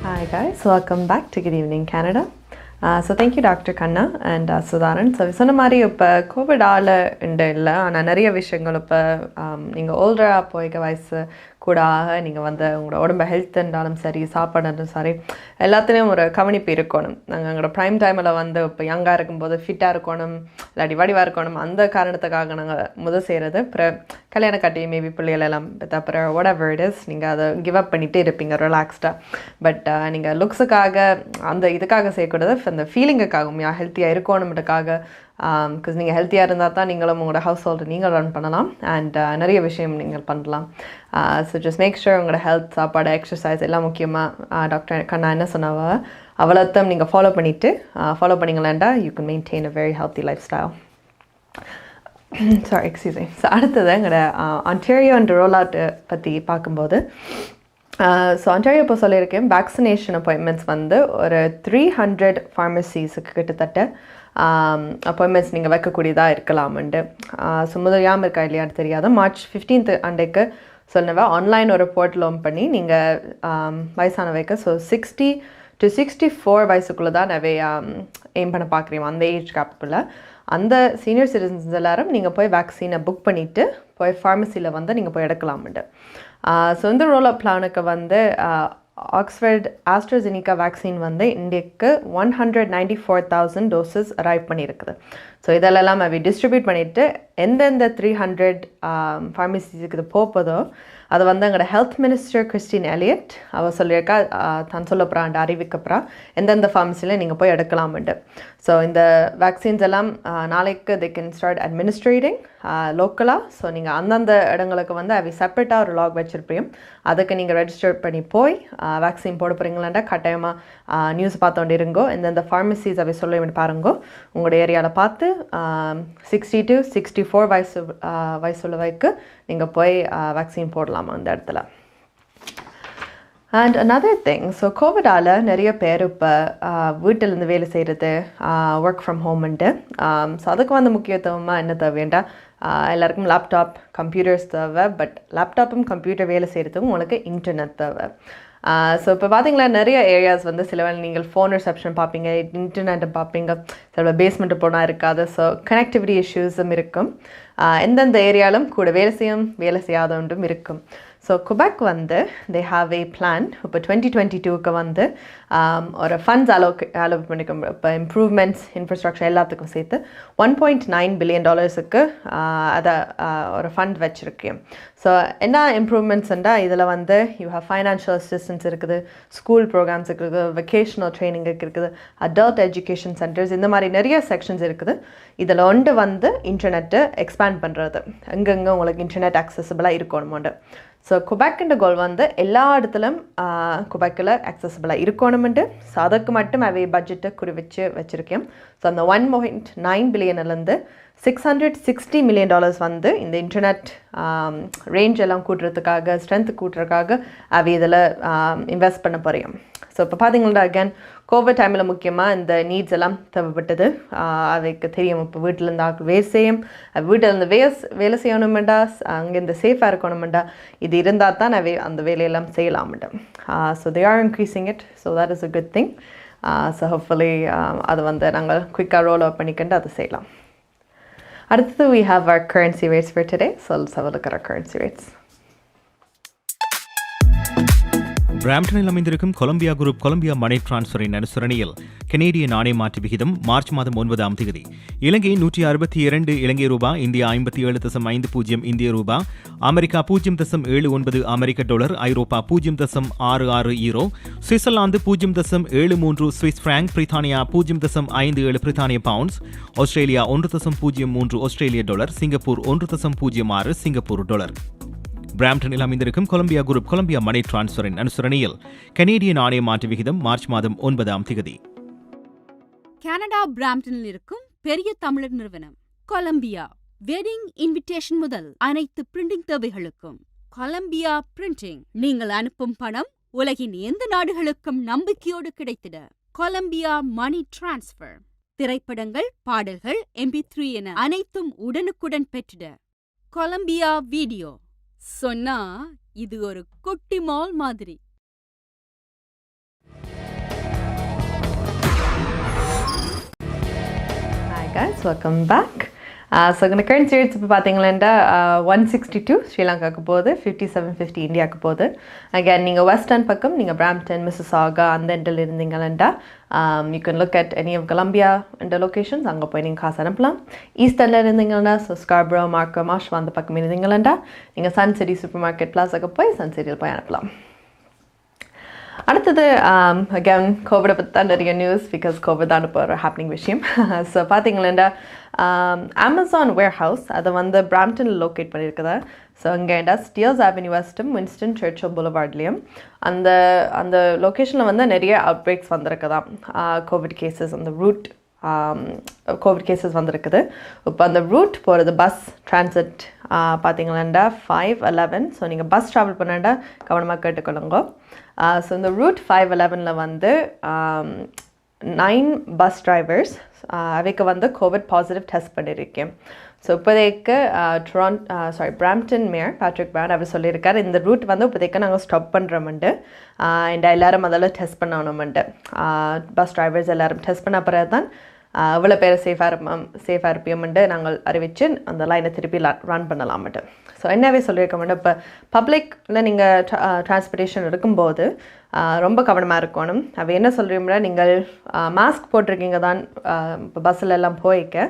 Hi guys, welcome back to Good Evening Canada. So thank you Dr. Kanna and Sudharan. So சொன்ன மாதிரி இப்போ கோவிடால் இல்லை ஆனால் நிறைய விஷயங்கள் இப்போ நீங்கள் ஓல்டராக போய்க்க வயசு கூட ஆக நீங்கள் வந்து உங்களோட உடம்பு ஹெல்த் இருந்தாலும் சரி, சாப்பாடு சரி, எல்லாத்துலேயும் ஒரு கவனிப்பு இருக்கணும். நாங்கள் எங்களோட ப்ரைம் டைமில் வந்து இப்போ யங்காக இருக்கும்போது ஃபிட்டாக இருக்கணும், இல்லாட்டி வடிவாக இருக்கணும், அந்த காரணத்துக்காக நாங்கள் செய்கிறது. அப்புறம் கல்யாணம் கட்டி மேபி பிள்ளைகள் எல்லாம் அப்புறம் whatever it is, நீங்கள் அதை கிவ் அப் பண்ணிகிட்டே இருப்பீங்க ரிலாக்ஸ்டாக. பட் நீங்கள் லுக்ஸுக்காக அந்த இதுக்காக செய்யக்கூடாது, அந்த ஃபீலிங்குக்காகவும் ஹெல்த்தியாக இருக்கணுன்றதுக்காக. பிகாஸ் நீங்கள் ஹெல்த்தியாக இருந்தால் தான் நீங்களும் உங்களோட ஹவுஸ் ஹோல்டு நீங்கள் ரன் பண்ணலாம் அண்ட் நிறைய விஷயம் நீங்கள் பண்ணலாம். ஸோ ஜஸ்ட் மேக் ஷூர் உங்களோட ஹெல்த், சாப்பாடு, எக்ஸசைஸ் எல்லாம் முக்கியமாக டாக்டர் கண்ணா என்ன சொன்னாவ அவ்வளோத்தையும் நீங்கள் ஃபாலோ பண்ணிங்களேண்டா you can maintain a very healthy lifestyle. Sorry, excuse me. So அடுத்தது எங்களோட ஆன்டாரியோ அண்ட் ரோல் அவுட் பற்றி பார்க்கும்போது, ஸோ ஆன்டாரியோ இப்போ சொல்லியிருக்கேன் வேக்சினேஷன் அப்பாயின்மெண்ட்ஸ் வந்து ஒரு 300 ஃபார்மசிஸுக்கு கிட்டத்தட்ட அப்பாயின்மெண்ட்ஸ் நீங்கள் வைக்கக்கூடியதாக இருக்கலாம்ண்டு. ஸோ முதலியாமல் இருக்கா இல்லையான்னு தெரியாது. மார்ச் 15th அன்றைக்கு சொன்னவ ஆன்லைன் ஒரு போர்ட்டல் ஓன் பண்ணி நீங்கள் வயசானவைக்கு ஸோ 60 to 64 வயசுக்குள்ளே தான் நிறைய எய்ம் பண்ண பார்க்குறீங்க. அந்த ஏஜ் கேப்புக்குள்ளே அந்த சீனியர் சிட்டிசன்ஸ் எல்லோரும் நீங்கள் போய் வேக்சினை புக் பண்ணிவிட்டு போய் ஃபார்மசியில் வந்து நீங்கள் போய் எடுக்கலாம்ண்டு. ஸோ இந்த ரோல் அப் பிளானுக்கு வந்து ஆக்ஸ்ஃபோர்ட் ஆஸ்ட்ராஜெனிகா வேக்சின் வந்து இந்தியாவுக்கு 194,000 டோசஸ் அரைவ் பண்ணியிருக்குது. ஸோ இதெல்லாம் அவை டிஸ்ட்ரிபியூட் பண்ணிவிட்டு எந்தெந்த 300 ஃபார்மசிஸுக்கு இது போகுதோ அது வந்து எங்களோட ஹெல்த் மினிஸ்டர் கிறிஸ்டின் எலியட் அவள் சொல்லியிருக்கா தான் சொல்லப்போகிறான் அறிவிக்கப்புறா எந்தெந்த ஃபார்மசியில் நீங்கள் போய் எடுக்கலாம்ண்டு. ஸோ இந்த வேக்சின்ஸ் எல்லாம் நாளைக்கு they can start administrating லோக்கலாக. So நீங்கள் அந்தந்த இடங்களுக்கு வந்து அவை செப்பரேட்டாக ஒரு லாக் வச்சுருப்பீங்க. அதுக்கு நீங்கள் ரெஜிஸ்டர் பண்ணி போய் வேக்சின் போட போகிறீங்களாண்டா கட்டாயமாக நியூஸ் பார்த்தோண்டு இருங்கோ. எந்தெந்த ஃபார்மசிஸ் அவை சொல்ல பாருங்கோ. உங்களோட ஏரியாவில் பார்த்து 60 to 64 வயசுள்ளவைக்கு நீங்கள் போய் வேக்சின் போடலாமா அந்த இடத்துல. அண்ட் அனதர் திங், ஸோ கோவிடால் நிறைய பேர் இப்போ வீட்டிலேருந்து வேலை செய்கிறது, ஒர்க் ஃப்ரம் ஹோம்ன்ட்டு. ஸோ அதுக்கு வந்து முக்கியத்துவமாக என்ன தேவைண்டா எல்லாருக்கும் லேப்டாப், கம்ப்யூட்டர்ஸ் தேவை. பட் லேப்டாப்பும் கம்ப்யூட்டர் வேலை செய்கிறதுக்கும் உங்களுக்கு இன்டர்நெட் தேவை. ஸோ இப்போ பார்த்தீங்களா நிறைய ஏரியாஸ் வந்து சில வேலை நீங்கள் ஃபோன் ரிசப்ஷன் பார்ப்பீங்க, இன்டர்நெட்டை பார்ப்பீங்க, சில பேஸ்மெண்ட்டு போனால் இருக்காது. ஸோ கனெக்டிவிட்டி இஷ்யூஸும் இருக்கும். எந்தெந்த ஏரியாலும் கூட வேலை செய்யாதொன்றும் இருக்கும். ஸோ குபெக் வந்து தே ஹாவ் ஏ பிளான். இப்போ 2022க்கு வந்து ஒரு ஃபண்ட்ஸ் அலோவ் பண்ணிக்கும். இப்போ இம்ப்ரூவ்மெண்ட்ஸ், இன்ஃப்ராஸ்ட்ரக்சர் எல்லாத்துக்கும் சேர்த்து $1.9 பில்லியன் அதை ஒரு ஃபண்ட் வச்சுருக்கேன். ஸோ என்ன இம்ப்ரூவ்மெண்ட்ஸ்ண்டா இதில் வந்து யூ ஹேவ் ஃபைனான்ஷியல் அசிஸ்டன்ஸ் இருக்குது, ஸ்கூல் ப்ரோக்ராம்ஸ் இருக்குது, வெக்கேஷனல் ட்ரைனிங் இருக்குது, அடல்ட் எஜுகேஷன் சென்டர்ஸ், இந்த மாதிரி நிறைய செக்ஷன்ஸ் இருக்குது. இதில் வந்து இன்டர்நெட்டை எக்ஸ்பேண்ட் பண்ணுறது, எங்கெங்கே உங்களுக்கு இன்டர்நெட் அக்சசபிளாக இருக்கணுமோண்டு. ஸோ குபெக்கின்ற கோல் வந்து எல்லா இடத்துலையும் குபெக்கில் அக்சசபிளாக இருக்கணுமெண்டு. ஸோ அதுக்கு மட்டும் அவை பட்ஜெட்டை வச்சுருக்கேன். ஸோ அந்த $1.9 பில்லியன்லேருந்து $660 million வந்து இந்த இன்டர்நெட் ரேஞ்ச் எல்லாம் கூட்டுறதுக்காக, ஸ்ட்ரென்த் கூட்டுறதுக்காக அவை இதில் இன்வெஸ்ட் பண்ண போகிறேன். ஸோ இப்போ பார்த்தீங்கன்னா அகேன் கோவிட் டைமில் முக்கியமாக இந்த நீட்ஸ் எல்லாம் தேவைப்பட்டது. அவைக்கு தெரியும் இப்போ வீட்டில் இருந்து ஆக்கள் வீட்டில் இருந்து வேலை செய்யணுமெண்டா, அங்கேருந்து சேஃபாக இருக்கணுமெண்டா, இது இருந்தால் தான் அவை அந்த வேலையெல்லாம் செய்யலாமெண்டா. So they are increasing it. So that is a good thing. So hopefully அது வந்து நாங்கள் குயிக்காக ரோல் அவுட் பண்ணிக்கிட்டு அதை செய்யலாம். அடுத்தது we have our currency rates for today. So let's have a look at our currency rates. பிராம்டனில் அமைந்திருக்கும் Colombia group Colombia மணி டிரான்ஸ்ஃபரின் அனுசரணையில் கனேடிய நாணய மாற்று விகிதம் மார்ச் மாதம் 9 இலங்கை 162 இலங்கை ரூபாய், இந்தியா 57.50 இந்திய ரூபாய், அமெரிக்கா 0.79 அமெரிக்க டாலர், ஐரோப்பா 0.66 யூரோ, சுவிட்சர்லாந்து 0.73 சுவிஸ் பிராங்க், பிரித்தானியா 0.57 பிரித்தானிய பவுண்ட்ஸ், ஆஸ்திரேலியா 1.03 ஆஸ்திரேலிய டாலர், சிங்கப்பூர் 1.06 சிங்கப்பூர் டாலர். பிராம்டனில் அமைந்திருக்கும் கொலம்பியா குரூப் கொலம்பியா மணி டிரான்ஸ்ஃபரின் அனுசரணையில் கனேடிய நாணய மாற்று விகிதம் மார்ச் மாதம் 9 கனடா பிராம்டனில் இருக்கும் பெரிய தமிழர் நிறுவனம் கொலம்பியா வெட்டிங் இன்விடேஷன் முதல் அனைத்து பிரிண்டிங் தேவைகளுக்கும் கொலம்பியா பிரிண்டிங். நீங்கள் அனுப்பும் பணம் உலகின் எந்த நாடுகளுக்கும் நம்பிக்கையோடு கிடைத்திட கொலம்பியா மணி டிரான்ஸ்ஃபர். திரைப்படங்கள், பாடல்கள், MP3 என அனைத்தும் உடனுக்குடன் பெற்றிட கொலம்பியா வீடியோ. சொன்னா இது ஒரு குட்டி மால் மாதிரி. Hi guys, welcome back. So இந்த currency rates இப்போ பார்த்தீங்கன்னா 162 ஸ்ரீலங்காவுக்கு போகுது, 57.50 இந்தியாவுக்கு போகுது. அகேன் நீங்கள் வெஸ்டர்ன் பக்கம் நீங்கள் பிராம்டன், மிசிசாகா அந்த எண்டில் இருந்தீங்கன்னா you can look at any of Colombia and the locations. அங்கே போய் நீங்கள் காசு அனுப்பலாம். ஈஸ்டர்னில் இருந்தீங்கன்னா ஸோ ஸ்கார்ப்ரோ, மார்க்கம், ஆஷ்வா அந்த பக்கம் இருந்தீங்கன்னா நீங்கள் சன் சிட்டி சூப்பர் மார்க்கெட் பிளாஸாக்கு போய் சன் சிட்டியில் போய் அனுப்பலாம். அடுத்தது அகேன் கோவிடை பற்றி தான் நிறைய நியூஸ், பிகாஸ் கோவிட் தான் இப்போ ஒரு ஹேப்பனிங் விஷயம். ஸோ பார்த்தீங்களா அமேசான் வேர்ஹவுஸ் அதை வந்து பிராம்டனில் லொக்கேட் பண்ணியிருக்குதா. ஸோ இங்கே ஸ்டியர்ஸ் அவென்யூ வெஸ்ட்டும் வின்ஸ்டன் சர்ச்சில் புலவார்ட்லேயும் அந்த அந்த லொக்கேஷனில் வந்து நிறைய அவுட் பிரேக்ஸ் வந்திருக்குதான். கோவிட் கேசஸ் அந்த ரூட் கோவிட் கேசஸ் வந்திருக்குது. இப்போ அந்த ரூட் போகிறது பஸ் டிரான்சிட் பார்த்தீங்களா 511. ஸோ நீங்கள் பஸ் ட்ராவல் பண்ணாண்டா கவனமாக கேட்டுக்கொள்ளுங்க. ஸோ இந்த ரூட் 511 வந்து 9 பஸ் டிரைவர்ஸ் அவைக்கு வந்து கோவிட் பாசிட்டிவ் டெஸ்ட் பண்ணியிருக்கேன். ஸோ இப்போதைக்கு பிராம்டன் மேயர் பேட்ரிக் பிராண்ட் அவர் சொல்லியிருக்கார், இந்த ரூட் வந்து இப்போதைக்கு நாங்கள் ஸ்டாப் பண்ணுறோம்ண்டு அண்ட் எல்லோரும் அதில் டெஸ்ட் பண்ணணுமெண்டு. பஸ் டிரைவர்ஸ் எல்லோரும் டெஸ்ட் பண்ண பிறகு தான் இவ்வளோ பேர் சேஃபாக இருப்பியோம்ண்டு நாங்கள் அறிவித்து அந்த லைனை திருப்பி ரன் பண்ணலாம்ட்டு. ஸோ என்னவே சொல்லியிருக்க மாட்டோம். இப்போ பப்ளிக்கில் நீங்கள் டிரான்ஸ்போர்ட்டேஷன் இருக்கும்போது ரொம்ப கவனமாக இருக்கணும். அவ என்ன சொல்கிறீங்களா, நீங்கள் மாஸ்க் போட்டிருக்கீங்க தான் இப்போ பஸ்ஸில் எல்லாம் போய்க்க,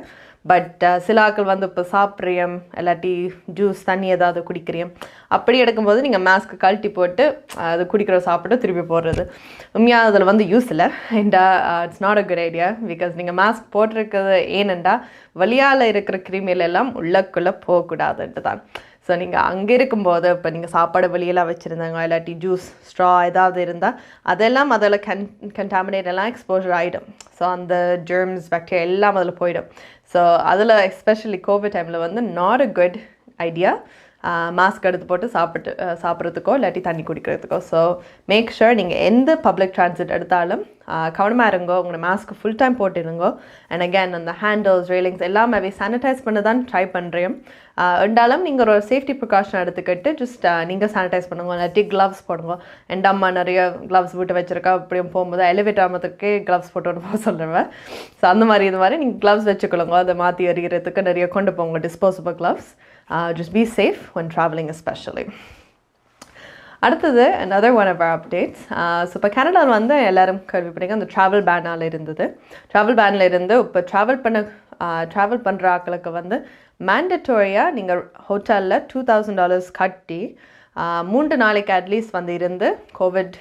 பட் சில ஆட்கள் வந்து இப்போ சாப்பிட்றியம் இல்லாட்டி ஜூஸ் தண்ணி ஏதாவது குடிக்கிறியம், அப்படி எடுக்கும்போது நீங்கள் மாஸ்க்கு கழட்டி போட்டு அது குடிக்கிற சாப்பிட்டு திருப்பி போடுறது உண்மையாக அதில் வந்து யூஸ் இல்லை. And it's not a good idea. Because நீங்கள் மாஸ்க் போட்டிருக்கிறது ஏனெண்டா வழியால் இருக்கிற கிருமிகள் எல்லாம் உள்ளக்குள்ளே போகக்கூடாதுன்ட்டு தான். ஸோ நீங்கள் அங்கே இருக்கும்போது இப்போ நீங்கள் சாப்பாடு வெளியெல்லாம் வச்சுருந்தாங்க இல்லாட்டி ஜூஸ் ஸ்ட்ரா ஏதாவது இருந்தால் அதெல்லாம் அதில் கண்டாமினேட் எல்லாம் எக்ஸ்போஜர் ஆகிடும். ஸோ அந்த ஜெர்ம்ஸ் பாக்டீரியா எல்லாம் அதில் போயிடும். ஸோ அதில் எஸ்பெஷலி கோவிட் டைமில் வந்து not a good idea mask எடுத்து போட்டு சாப்பிட்றதுக்கோ இல்லாட்டி தண்ணி குடிக்கிறதுக்கோ. ஸோ மேக் ஷுர் நீங்கள் எந்த பப்ளிக் டிரான்சிட் எடுத்தாலும் கவனமாக இருங்கோ, உங்களை மாஸ்க் ஃபுல் டைம் போட்டுருங்கோ. அண்ட் அகேன் அந்த ஹேண்டில்ஸ் ரெயிலிங்ஸ் எல்லாமே சானிடைஸ் பண்ண தான் ட்ரை பண்ணுறேன். இருந்தாலும் நீங்கள் ஒரு சேஃப்டி ப்ரிகாஷன் எடுத்துக்கிட்டு ஜஸ்ட் நீங்கள் சானிடைஸ் பண்ணுங்க, இல்லாட்டி க்ளவ்ஸ் போடுங்க. என் அம்மா நிறைய க்ளவ்ஸ் போட்டு வச்சுருக்கா, அப்படியும் போகும்போது எலிவேட்டர் ஆகிறதுக்கே க்ளவ்ஸ் போட்டு போக சொல்லுவேன். ஸோ அந்த மாதிரி இது மாதிரி நீங்கள் க்ளவ்ஸ் வச்சுக்கொள்ளுங்க, அதை மாற்றி எறிகிறதுக்கு நிறைய கொண்டு போங்க disposable gloves. Just be safe when traveling especially. அடுத்தது another one of our updates. So இப்போ கனடாவில் வந்து எல்லோரும் கேள்விப்பட்டீங்க அந்த ட்ராவல் பேனால் இருந்தது. ட்ராவல் பேனில் இருந்து இப்போ ட்ராவல் பண்ணுற ஆட்களுக்கு வந்து மேண்டட்டோரியாக நீங்கள் ஹோட்டலில் $2,000 கட்டி 3 நாளைக்கு அட்லீஸ்ட் வந்து இருந்து கோவிட்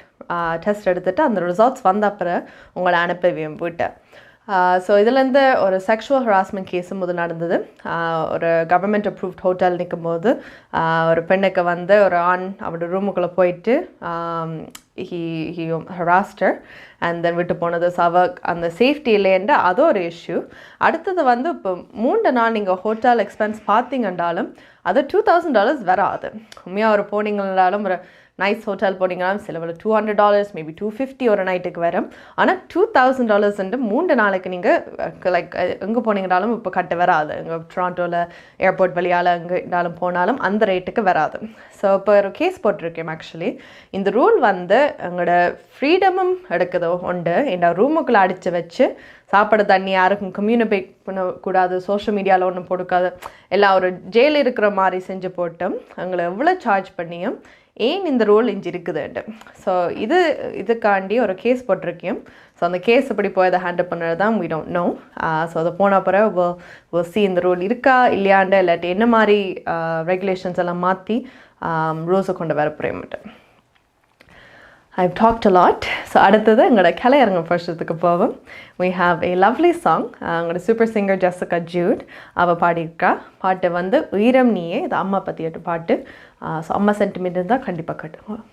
டெஸ்ட் எடுத்துகிட்டு அந்த ரிசல்ட்ஸ் வந்த அப்புறம் உங்களை அனுப்பி வீட்டை. ஸோ இதுலேருந்து ஒரு செக்ஷுவல் ஹராஸ்மெண்ட் கேஸும் முதல் நடந்தது. ஒரு கவர்மெண்ட் அப்ரூவ்ட் ஹோட்டல் நிற்கும் போது ஒரு பெண்ணுக்கு வந்து ஒரு ஆண் அவரோட ரூமுக்குள்ளே போயிட்டு he harassed her and then விட்டு போனது. ஸோ அந்த சேஃப்டி இல்லைன்ற அது ஒரு இஷ்யூ. அடுத்தது வந்து இப்போ 3 நாள் நீங்கள் ஹோட்டல் எக்ஸ்பென்ஸ் பார்த்தீங்கன்றாலும் அது $2,000 வராது. உண்மையாக ஒரு போனீங்கன்னாலும் ஒரு நைஸ் ஹோட்டல் போனீங்கன்னாலும் சில $200 மேபி $250 ஒரு நைட்டுக்கு வரும். ஆனால் $2,000 3 நாளைக்கு நீங்கள் லைக் எங்கே போனீங்கனாலும் இப்போ கட்ட வராது. இங்கே டொராண்டோவில் ஏர்போர்ட் வழியால் எங்கேனாலும் போனாலும் அந்த ரேட்டுக்கு வராது. ஸோ இப்போ ஒரு கேஸ் போட்டிருக்கேன். ஆக்சுவலி இந்த ரூல் வந்து எங்களோட ஃப்ரீடமும் எடுக்குதோ உண்டு. என் ரூமுக்குள்ளே அடித்து வச்சு சாப்பாடு தண்ணி யாருக்கும் கம்யூனிகேட் பண்ணக்கூடாது, சோஷியல் மீடியாவில் ஒன்றும் போட்டுக்காது, எல்லாம் ஒரு ஜெயில் இருக்கிற மாதிரி செஞ்சு போட்டோம். எங்களை எவ்வளோ சார்ஜ் பண்ணியும் ஏன் இந்த ரூல் இஞ்சி இருக்குதுண்டு. ஸோ இதுக்காண்டி ஒரு கேஸ் போட்டிருக்கேன். ஸோ அந்த கேஸ் எப்படி போய் அதை ஹேண்டில் பண்ணுறது தான் we don't know. ஸோ அதை போன பிறகு we'll see இந்த ரூல் இருக்கா இல்லையாண்டு, இல்லாட்டி என்ன மாதிரி ரெகுலேஷன்ஸ் எல்லாம் மாற்றி ரூல்ஸை கொண்டு வர போகிறேன்ட்டு. I've talked a lot. So அடுத்தது எங்களோட கலையரங்க வருஷத்துக்கு போவோம். We have a lovely song. எங்களோட சூப்பர் சிங்கர் ஜெசிகா ஜூட் அவள் பாடியிருக்கா. பாட்டு வந்து உயிரம் நீயே. இது அம்மா பற்றியட்டு பாட்டு. ஸோ அம்மா சென்டிமெண்ட் இருந்தால் கண்டிப்பாக கட்டுவோம்.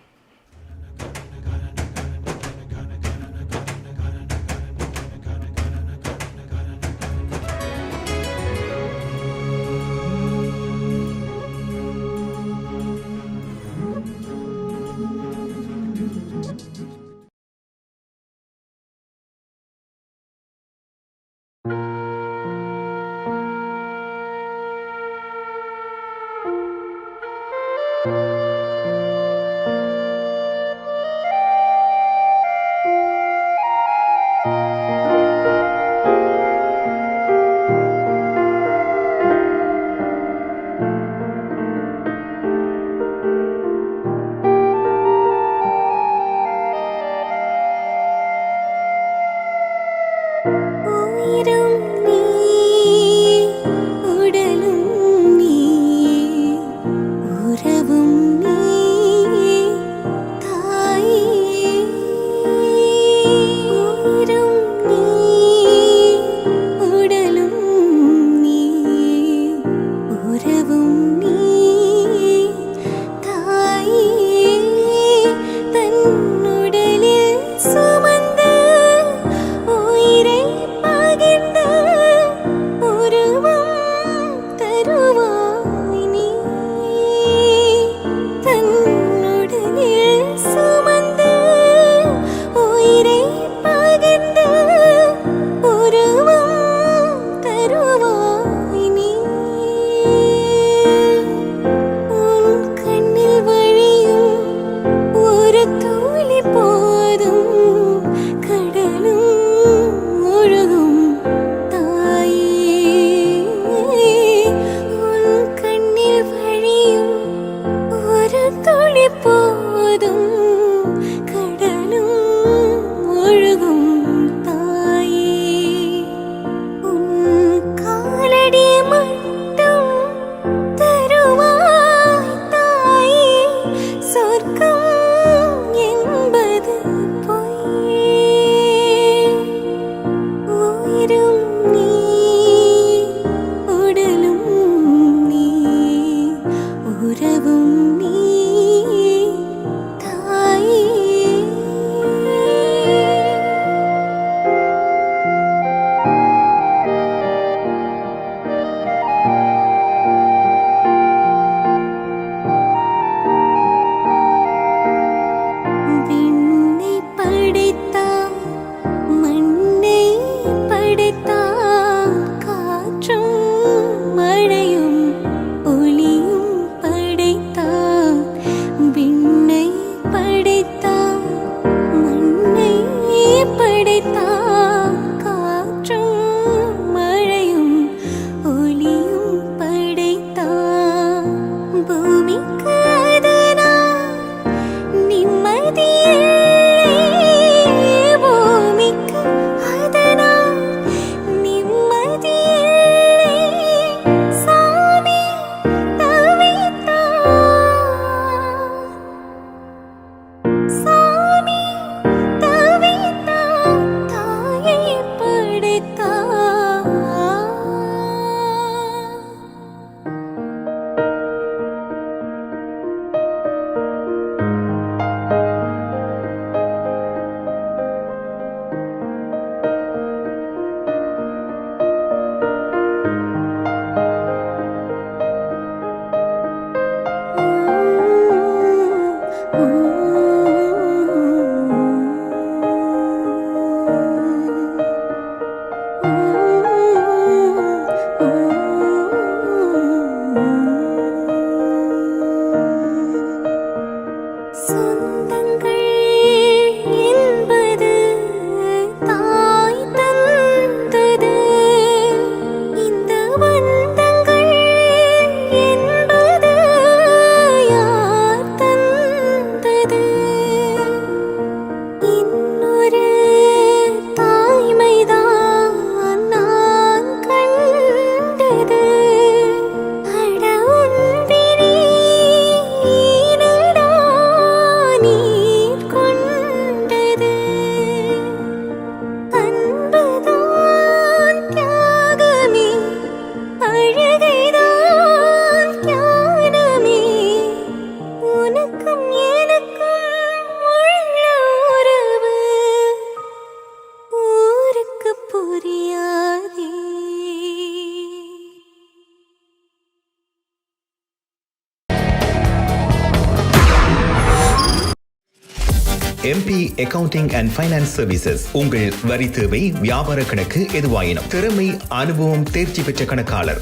MP Accounting and Finance Services. உங்கள் வரி தேவை, வியாபார கணக்கு எதுவாயினும் திறமை, அனுபவம், தேர்ச்சி பெற்ற கணக்காளர்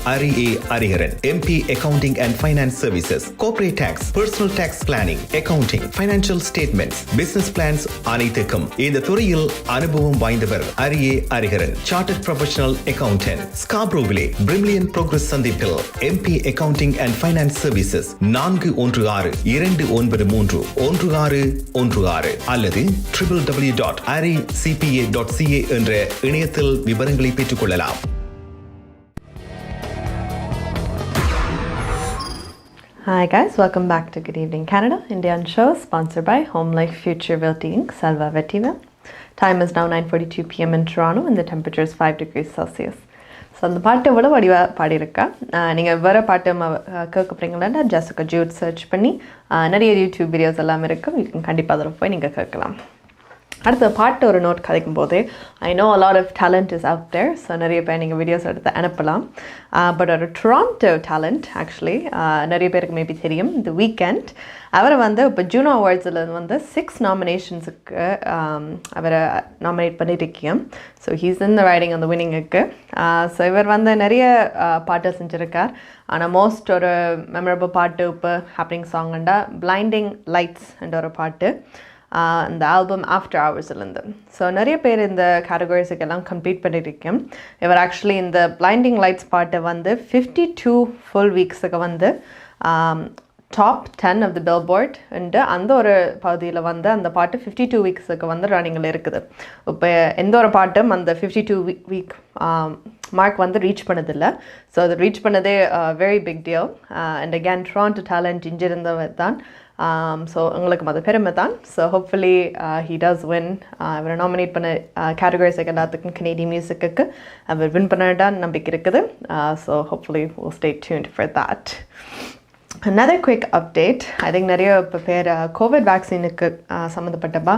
Hariharan. MP Accounting and Finance Services. Corporate Tax, Personal Tax Planning, Accounting, Financial Statements, Business Plans அனைத்துக்கும் இந்த துறையில் அனுபவம் வாய்ந்தவர் ஹரிஹரன். Chartered Professional Accountant. ஸ்காப்ரோவிலே பிரிமிலியன் ப்ரோக்ரஸ் சந்திப்பில் MP Accounting and Finance Services 416-293-1616 அல்லது www.aricpa.ca என்ற இணையத்தில் விவரங்களை பெற்றுக் கொள்ளலாம். Hi guys, welcome back to Good Evening Canada, Indian show sponsored by Home Life Future Realty Inc. Salva Vettivel. Time is now 9:42 p.m. in Toronto and the temperature is 5 degrees Celsius. So அந்த பாட்டு எவ்வளோ வடிவாக பாடியிருக்கா. நீங்கள் வேறு பாட்டு கேட்க போகிறீங்களா Jessica Jude search பண்ணி நிறைய யூடியூப் வீடியோஸ் எல்லாம் இருக்குது, கண்டிப்பாக அதில் போய் நீங்கள் கேட்கலாம். அடுத்த பாட்டு ஒரு நோட் கதைக்கும் போது I know a lot of talent is out there, so நிறைய பேர் நீங்கள் வீடியோஸ் எடுத்து அனுப்பலாம். பட் ஒரு டொராண்டோ டேலண்ட் ஆக்சுவலி நிறைய பேருக்கு மேபி தெரியும், தி வீக்கெண்ட் அவரை இப்போ ஜூனோ அவார்ட்ஸில் 6 நாமினேஷன்ஸுக்கு அவரை நாமினேட் பண்ணியிருக்கேன். So he's in the riding அந்த வின்னிங்குக்கு. ஸோ இவர் நிறைய பாட்டு செஞ்சுருக்கார். ஆனால் மோஸ்ட் ஒரு மெமரபிள் பாட்டு இப்போ ஹாப்பனிங் சாங்குண்டா பிளைண்டிங் லைட்ஸ் என்ற ஒரு பாட்டு இந்த ஆல்பம் ஆஃப்டர் ஹவர்ஸ்லேருந்து. ஸோ நிறைய பேர் இந்த கேட்டகரிஸுக்கெல்லாம் கம்ப்ளீட் பண்ணியிருக்கேன். இவர் ஆக்சுவலி இந்த பிளைண்டிங் லைட்ஸ் பாட்டை 52 ஃபுல் வீக்ஸுக்கு டாப் 10 ஆஃப் தி பில்போர்ட் என்று அந்த ஒரு பகுதியில் அந்த பாட்டு 52 வீக்ஸுக்கு ரன்னிங்கில் இருக்குது. இப்போ எந்த ஒரு பாட்டும் அந்த 52 வீக் மார்க் ரீச் பண்ணதில்லை. ஸோ அது ரீச் பண்ணதே very big deal. And again Toronto talent இஞ்சிருந்தவர் தான். ஸோ எங்களுக்கு அது பெருமை தான். So hopefully he does win. அவரை நாமினேட் பண்ண கேட்டகரிஸுக்கு எல்லாத்துக்கும் கனேடியன் மியூசிக்கு அவர் வின் பண்ணதான் நம்பிக்கை இருக்குது. So hopefully we'll stay tuned for that. Another quick update. I think நிறைய இப்போ பேர் கோவிட் வேக்சினுக்கு சம்மந்தப்பட்டப்பா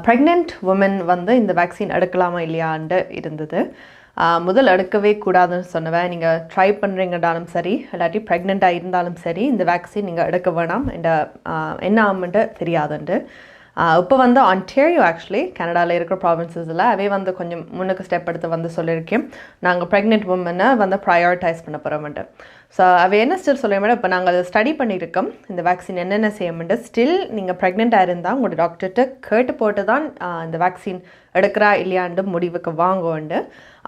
ப்ரெக்னென்ட் உமன் இந்த வேக்சின் எடுக்கலாமா இல்லையான்னு இருந்தது. முதல் எடுக்கவே கூடாதுன்னு சொன்னவன், நீங்கள் ட்ரை பண்ணுறீங்கனாலும் சரி இல்லாட்டி ப்ரெக்னெண்ட்டாக இருந்தாலும் சரி இந்த வேக்சின் நீங்கள் எடுக்க வேணாம், என்ன ஆகும்ன்ட்டு தெரியாதுன்ட்டு. இப்போ ஆன்டேரியோ ஆக்சுவலி கனடாவில் இருக்கிற ப்ராவின்சஸில் அவே கொஞ்சம் முன்னுக்கு ஸ்டெப் எடுத்து சொல்லியிருக்கேன், நாங்கள் ப்ரெக்னென்ட் உமனை ப்ரையாரிட்டைஸ் பண்ண போகிறோம்ட்டு. ஸோ அவ என்ன ஸ்டில் சொல்ல மேடம், இப்போ நாங்கள் அதை ஸ்டடி பண்ணியிருக்கோம் இந்த வேக்சின் என்னென்ன செய்யணும்ட்டு. ஸ்டில் நீங்கள் ப்ரெக்னெண்ட்டாக இருந்தால் உங்களோட டாக்டர்கிட்ட கேட்டு போட்டு தான் இந்த வேக்சின் எடுக்கிறா இல்லையாண்டு முடிவுக்கு வாங்குவோண்டு.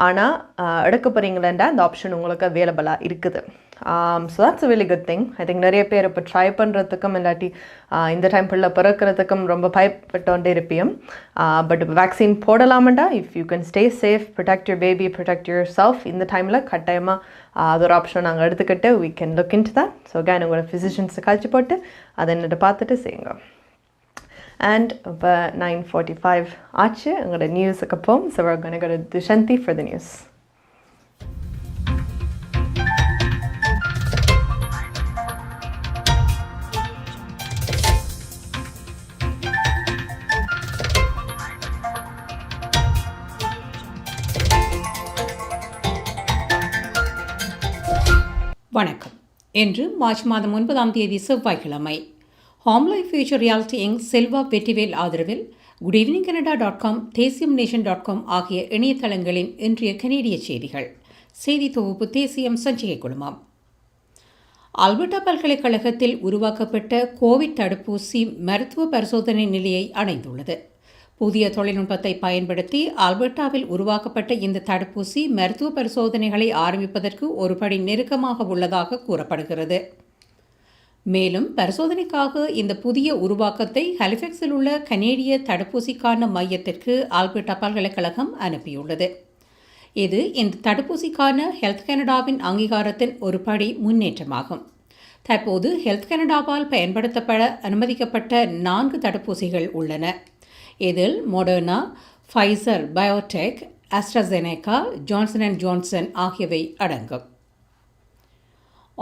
ஆனால் எடுக்க போகிறீங்களேண்டா அந்த ஆப்ஷன் உங்களுக்கு அவைலபிளாக இருக்குது. So that's a very good thing. I think நிறைய பேர் இப்போ ட்ரை பண்ணுறதுக்கும் இல்லாட்டி இந்த டைம் பிள்ளை பிறக்கிறதுக்கும் ரொம்ப பயப்பட்டோண்டே இருப்பியும். பட் இப்போ வேக்சின் போடலாமண்டா, if you can stay safe, protect your baby, protect yourself, இந்த டைமில் கட்டாயமாக அது ஒரு ஆப்ஷன் நாங்கள் எடுத்துக்கிட்டு we can look into that. So again உங்களோட ஃபிசிஷியன்ஸை கழிச்சு போட்டு அதை என்னட்டு பார்த்துட்டு செய்யுங்க. அண்ட் இப்போ 9:45 ஆச்சு, எங்களோட நியூஸுக்கு போம். So we're going to go to Dushanti for the news. வணக்கம். இன்று மார்ச் மாதம் 9ஆம் தேதி செவ்வாய்க்கிழமை. Home life future reality inc Selva Vetrivel ஆதரவில் goodevningcanada.com, தேசியம்நேஷன்.com ஆகிய இணையதளங்களின் இன்றைய கனேடிய செய்திகள். செய்தி தொகுப்பு தேசியம் சஞ்சிகை குழுமம். ஆல்பர்டா பல்கலைக்கழகத்தில் உருவாக்கப்பட்ட கோவிட் தடுப்பூசி மருத்துவ பரிசோதனை நிலையை அடைந்துள்ளது. புதிய தொழில்நுட்பத்தை பயன்படுத்தி ஆல்பர்டாவில் உருவாக்கப்பட்ட இந்த தடுப்பூசி மருத்துவ பரிசோதனைகளை ஆரம்பிப்பதற்கு ஒரு படி நெருக்கமாக உள்ளதாக கூறப்படுகிறது. மேலும் பரிசோதனைக்காக இந்த புதிய உருவாக்கத்தை ஹாலிஃபேக்ஸில் உள்ள கனேடிய தடுப்பூசிக்கான மையத்திற்கு ஆல்பர்டா பல்கலைக்கழகம் அனுப்பியுள்ளது. இது இந்த தடுப்பூசிக்கான ஹெல்த் கனடாவின் அங்கீகாரத்தின் ஒரு படி முன்னேற்றமாகும். தற்போது ஹெல்த் கனடாவால் பயன்படுத்தப்பட அனுமதிக்கப்பட்ட 4 தடுப்பூசிகள் உள்ளன. இதில் Moderna, Pfizer biotech, AstraZeneca, Johnson and Johnson ஆகியவை அடங்கும்.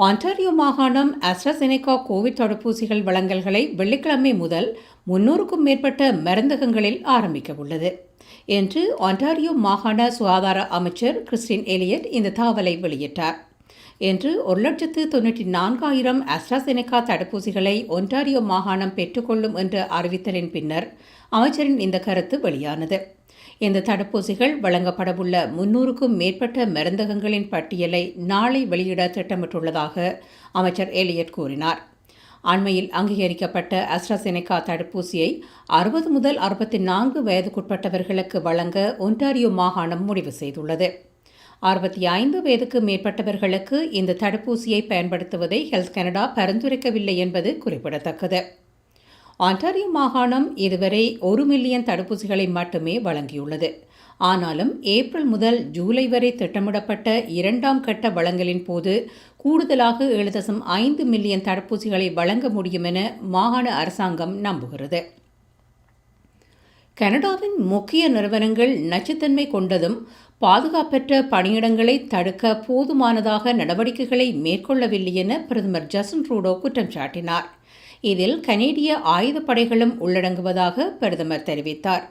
ஆன்டாரியோ மாகாணம் ஆஸ்ட்ராசெனேகா கோவிட் தடுப்பூசிகள் வழங்கல்களை வெள்ளிக்கிழமை முதல் 300க்கும் மேற்பட்ட மருந்தகங்களில் ஆரம்பிக்க உள்ளது என்று ஆன்டாரியோ மாகாண சுகாதார அமைச்சர் கிறிஸ்டின் எலியட் இந்த தகவலை வெளியிட்டார். என்று 1,94,000 AstraZeneca தடுப்பூசிகளை ஒன்டாரியோ மாகாணம் பெற்றுக்கொள்ளும் என்ற அறிவித்தலின் பின்னர் அமைச்சரின் இந்த கருத்து வெளியானது. இந்த தடுப்பூசிகள் வழங்கப்படவுள்ள 300க்கும் மேற்பட்ட மருந்தகங்களின் பட்டியலை நாளை வெளியிட திட்டமிட்டுள்ளதாக அமைச்சர் எலியட் கூறினார். அண்மையில் அங்கீகரிக்கப்பட்ட AstraZeneca தடுப்பூசியை 60 முதல் 64 வயதுக்குட்பட்டவர்களுக்கு வழங்க ஒன்டாரியோ மாகாணம் முடிவு செய்துள்ளது. 65 வயதுக்கு மேற்பட்டவர்களுக்கு இந்த தடுப்பூசியை பயன்படுத்துவதை ஹெல்த் கனடா பரிந்துரைக்கவில்லை என்பது குறிப்பிடத்தக்கது. ஆன்டாரியோ மாகாணம் இதுவரை 1 மில்லியன் தடுப்பூசிகளை மட்டுமே வழங்கியுள்ளது. ஆனாலும் ஏப்ரல் முதல் ஜூலை வரை திட்டமிடப்பட்ட 2ஆம் கட்ட வழங்கலின் போது கூடுதலாக 7.5 மில்லியன் தடுப்பூசிகளை வழங்க முடியும் என மாகாண அரசாங்கம் நம்புகிறது. கனடாவின் முக்கிய நிறுவனங்கள் நச்சுத்தன்மை கொண்டதும் பாதுகாப்பற்ற பணியிடங்களை தடுக்க போதுமானதாக நடவடிக்கைகளை மேற்கொள்ளவில்லை என பிரதமர் ஜஸ்டின் ட்ரூடோ குற்றம் சாட்டினார். இதில் கனேடிய ஆயுதப்படைகளும் உள்ளடங்குவதாக பிரதமர் தெரிவித்தார்.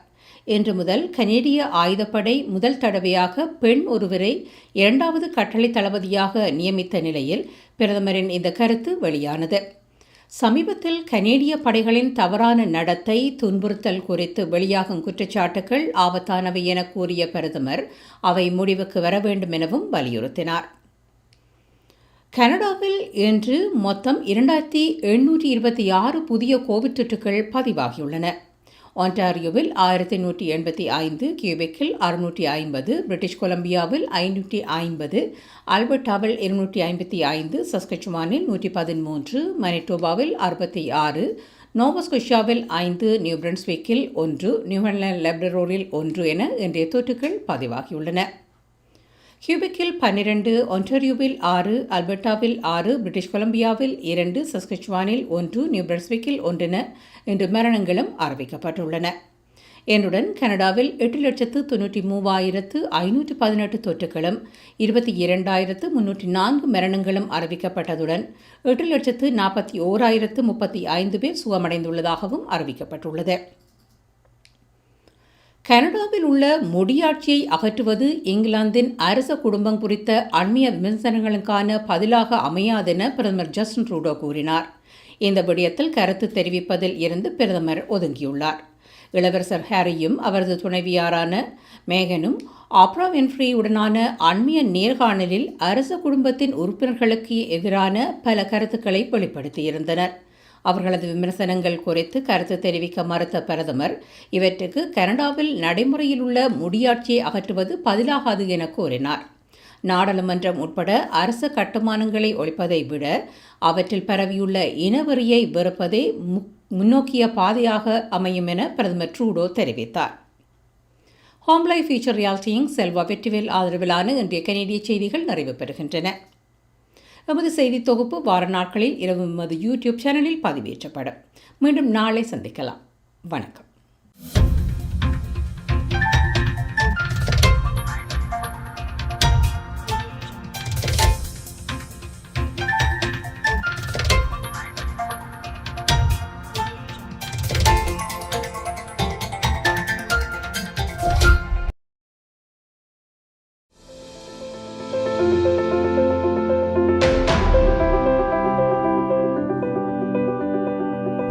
இன்று முதல் கனேடிய ஆயுதப்படை முதல் தடவையாக பெண் ஒருவரை 2வது கட்டளை தளபதியாக நியமித்த நிலையில் பிரதமரின் இந்த கருத்து வெளியானது. சமீபத்தில் கனேடிய படைகளின் தவறான நடத்தை, துன்புறுத்தல் குறித்து வெளியாகும் குற்றச்சாட்டுகள் ஆபத்தானவை என கூறிய பிரதமர் அவை முடிவுக்கு வர வேண்டும் எனவும் வலியுறுத்தினார். கனடாவில் இன்று மொத்தம் 2,826 புதிய கோவிட் தொற்றுகள் பதிவாகியுள்ளன. ஒன்டாரியோவில் 1,185, கியூபெக்கில் 650, பிரிட்டிஷ் கொலம்பியாவில் 550, அல்பர்டாவில் 255, சஸ்கச்சுவானில் 113, மனிடோபாவில் 66, நோவாஸ்கோஷியாவில் 5, நியூ பிரன்ஸ்விக்கில் 1, நியூஃபவுண்ட்லேண்ட் லேப்ரடோரில் 1 என இன்றைய தொற்றுகள் பதிவாகியுள்ளன. கியூபெக்கில் 12, ஒன்டாரியோவில் 6, அல்பர்டாவில் 6, பிரிட்டிஷ் கொலம்பியாவில் 2, சஸ்கச்சுவானில் 1, நியூ பிரன்ஸ்விக்கில் 1 என இன்று மரணங்களும் அறிவிக்கப்பட்டுள்ளன. என்னுடன் கனடாவில் 8,93,518 தொற்றுகளும் 22,304 மரணங்களும் அறிவிக்கப்பட்டதுடன் 8,41,035 பேர் சுகமடைந்துள்ளதாகவும் அறிவிக்கப்பட்டுள்ளது. கனடாவில் உள்ள முடியாட்சியை அகற்றுவது இங்கிலாந்தின் அரச குடும்பம் குறித்த அண்மைய விமர்சனங்களுக்கான பதிலாக அமையாதென பிரதமர் ஜஸ்டின் ட்ரூடோ கூறினார். இந்த விடயத்தில் கருத்து தெரிவிப்பதில் இருந்து பிரதமர் ஒதுங்கியுள்ளார். இளவரசர் ஹாரியும் அவரது துணைவியாரான மேகனும் ஆப்ரா வின்ஃப்ரீயுடனான அண்மைய நேர்காணலில் அரச குடும்பத்தின் உறுப்பினர்களுக்கு எதிரான பல கருத்துக்களை வெளிப்படுத்தியிருந்தனர். அவர்களது விமர்சனங்கள் குறித்து கருத்து தெரிவிக்க மறுத்த பிரதமர் இவற்றுக்கு கனடாவில் நடைமுறையில் உள்ள முடியாட்சியை அகற்றுவது பதிலாகாது என கூறினார். நாடாளுமன்றம் உட்பட அரச கட்டுமானங்களை ஒழிப்பதை விட அவற்றில் பரவியுள்ள இனவெறியை வெறுப்பதே முன்னோக்கிய பாதையாக அமையும் என பிரதமர் ட்ரூடோ தெரிவித்தார். ஹோம் லைஃப் ஃபியூச்சர் ரியாலிட்டியின் செல்வா வெற்றிவேல் ஆதரவிலான இன்றைய கனேடிய செய்திகள் நிறைவு பெறுகின்றன. எமது செய்தி தொகுப்பு வார நாட்களில் இரவு எமது யூடியூப் சேனலில் பதிவேற்றப்படும். மீண்டும் நாளை சந்திக்கலாம். வணக்கம்.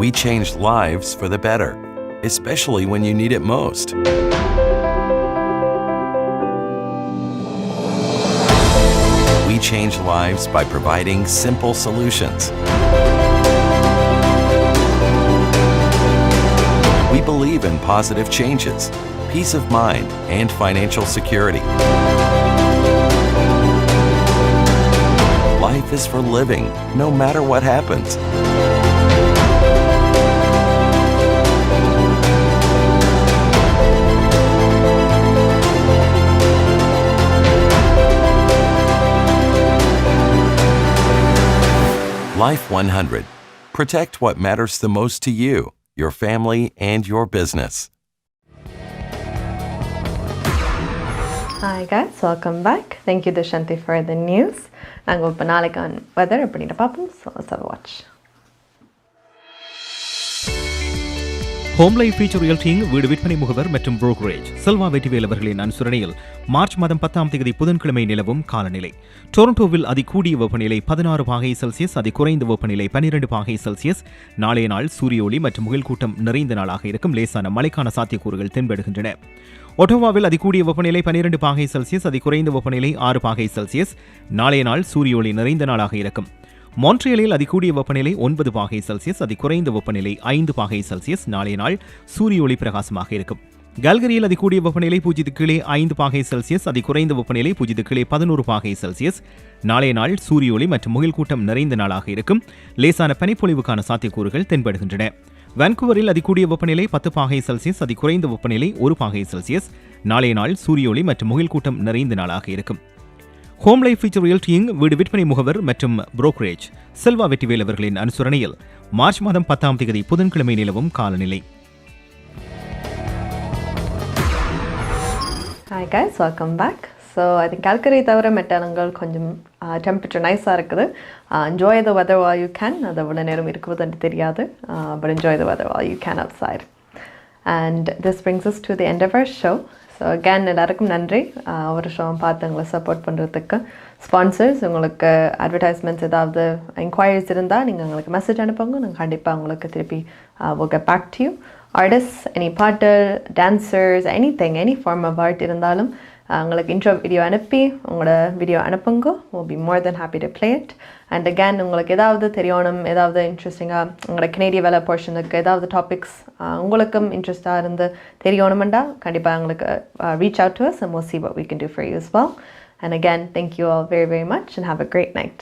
We changed lives for the better, especially when you need it most. We change lives by providing simple solutions. We believe in positive changes, peace of mind, and financial security. Life is for living, no matter what happens. Life 100. Protect what matters the most to you, your family, and your business. Hi guys, welcome back. Thank you Dushanti for the news. நாங்கள் இப்போ நாளைக்கான weather அப்படின்ட்டு பார்ப்போம். So let's have a watch. Home Life Future Realty வீடு விற்பனை முகவர் மற்றும் brokerage Selva Vetrivel அவர்களின் அனுசரணையில் மார்ச் மாதம் 10ஆம் தேதி புதன்கிழமை நிலவும் காலநிலை. டொரண்டோவில் அதிகூடிய வெப்பநிலை 16 பாகை செல்சியஸ், அதிகுறைந்த வெப்பநிலை 12 பாகை செல்சியஸ். நாளைய நாள் சூரிய ஒளி மற்றும் முகில்கூட்டம் நிறைந்த நாளாக இருக்கும். லேசான மழைக்கான சாத்தியக்கூறுகள் தென்படுகின்றன. ஒட்டோவாவில் அதிகூடிய வெப்பநிலை 12 பாகை செல்சியஸ், அதிகுறைந்த வெப்பநிலை 6 பாகை செல்சியஸ். நாளைய நாள் சூரிய ஒளி நிறைந்த நாளாக இருக்கும். மான்ட்ரியலில் அதிகூடிய வெப்பநிலை 9 பாகை செல்சியஸ், அதிகுறைந்த வெப்பநிலை 5 பாகை செல்சியஸ். நாளைய நாள் சூரிய ஒளி பிரகாசமாக இருக்கும். கால்கரியில் அதிகூடிய வெப்பநிலை 0 கீழே 5 பாகை செல்சியஸ், அதிகுறைந்த வெப்பநிலை 0 கீழே 11 பாகை செல்சியஸ். நாளைய நாள் சூரிய ஒளி மற்றும் முகில்கூட்டம் நிறைந்த நாளாக இருக்கும். லேசான பனிப்பொழிவுக்கான சாத்தியக்கூறுகள் தென்படுகின்றன. வான்கூவரில் அதிகூடிய வெப்பநிலை 10 பாகை செல்சியஸ், அதிகுறைந்த வெப்பநிலை 1 பாகை செல்சியஸ். நாளைய நாள் சூரிய ஒளி மற்றும் முகில்கூட்டம் நிறைந்த நாளாக இருக்கும். ஹோம் லைஃப் ஃபீச்சர் ரியல்டிங் வீடு விற்பனை முகவர் மற்றும் புரோக்கரேஜ் செல்வா வெற்றிவேல் அவர்களின் அனுசரணையில் மார்ச் மாதம் 10ஆம் தேதி புதன்கிழமை நிலவும் காலநிலை. Hi guys, welcome back. So I think Calgary தவிர மெட்டானங்கள் கொஞ்சம் டெம்பரேச்சர் நைஸாக இருக்குது. Enjoy the weather while you can. அது எவ்வளோ நேரம் இருக்குதுன்னு தெரியாது. But enjoy the weather while you can outside. And this brings us to the end of our show. So again எல்லாருக்கும் நன்றி. ஒரு ஷோ பார்த்து எங்களை சப்போர்ட் பண்ணுறதுக்கு. ஸ்பான்சர்ஸ், உங்களுக்கு அட்வர்டைஸ்மெண்ட்ஸ் ஏதாவது என்கொயரிஸ் இருந்தால் நீங்கள் எங்களுக்கு மெசேஜ் அனுப்புங்க. நாங்கள் கண்டிப்பாக உங்களுக்கு திருப்பி we'll get back to you. Artists, any பாட்டு, dancers, anything, any form of art இருந்தாலும் உங்களுக்கு இன்ட்ரோ வீடியோ அனுப்பி உங்களோட வீடியோ அனுப்புங்க. we'll be more than happy to play it. And again, உங்களுக்கு ஏதாவது தெரியணும், ஏதாவது இன்ட்ரெஸ்டிங்காக உங்களோட கனேடிய வேலை போர்ஷனுக்கு ஏதாவது டாபிக்ஸ் உங்களுக்கும் இன்ட்ரெஸ்டாக இருந்து தெரியணுமெண்டா கண்டிப்பாக எங்களுக்கு reach out to us and we'll see what we can do for you as well. And again, thank you all very, very much and have a great night.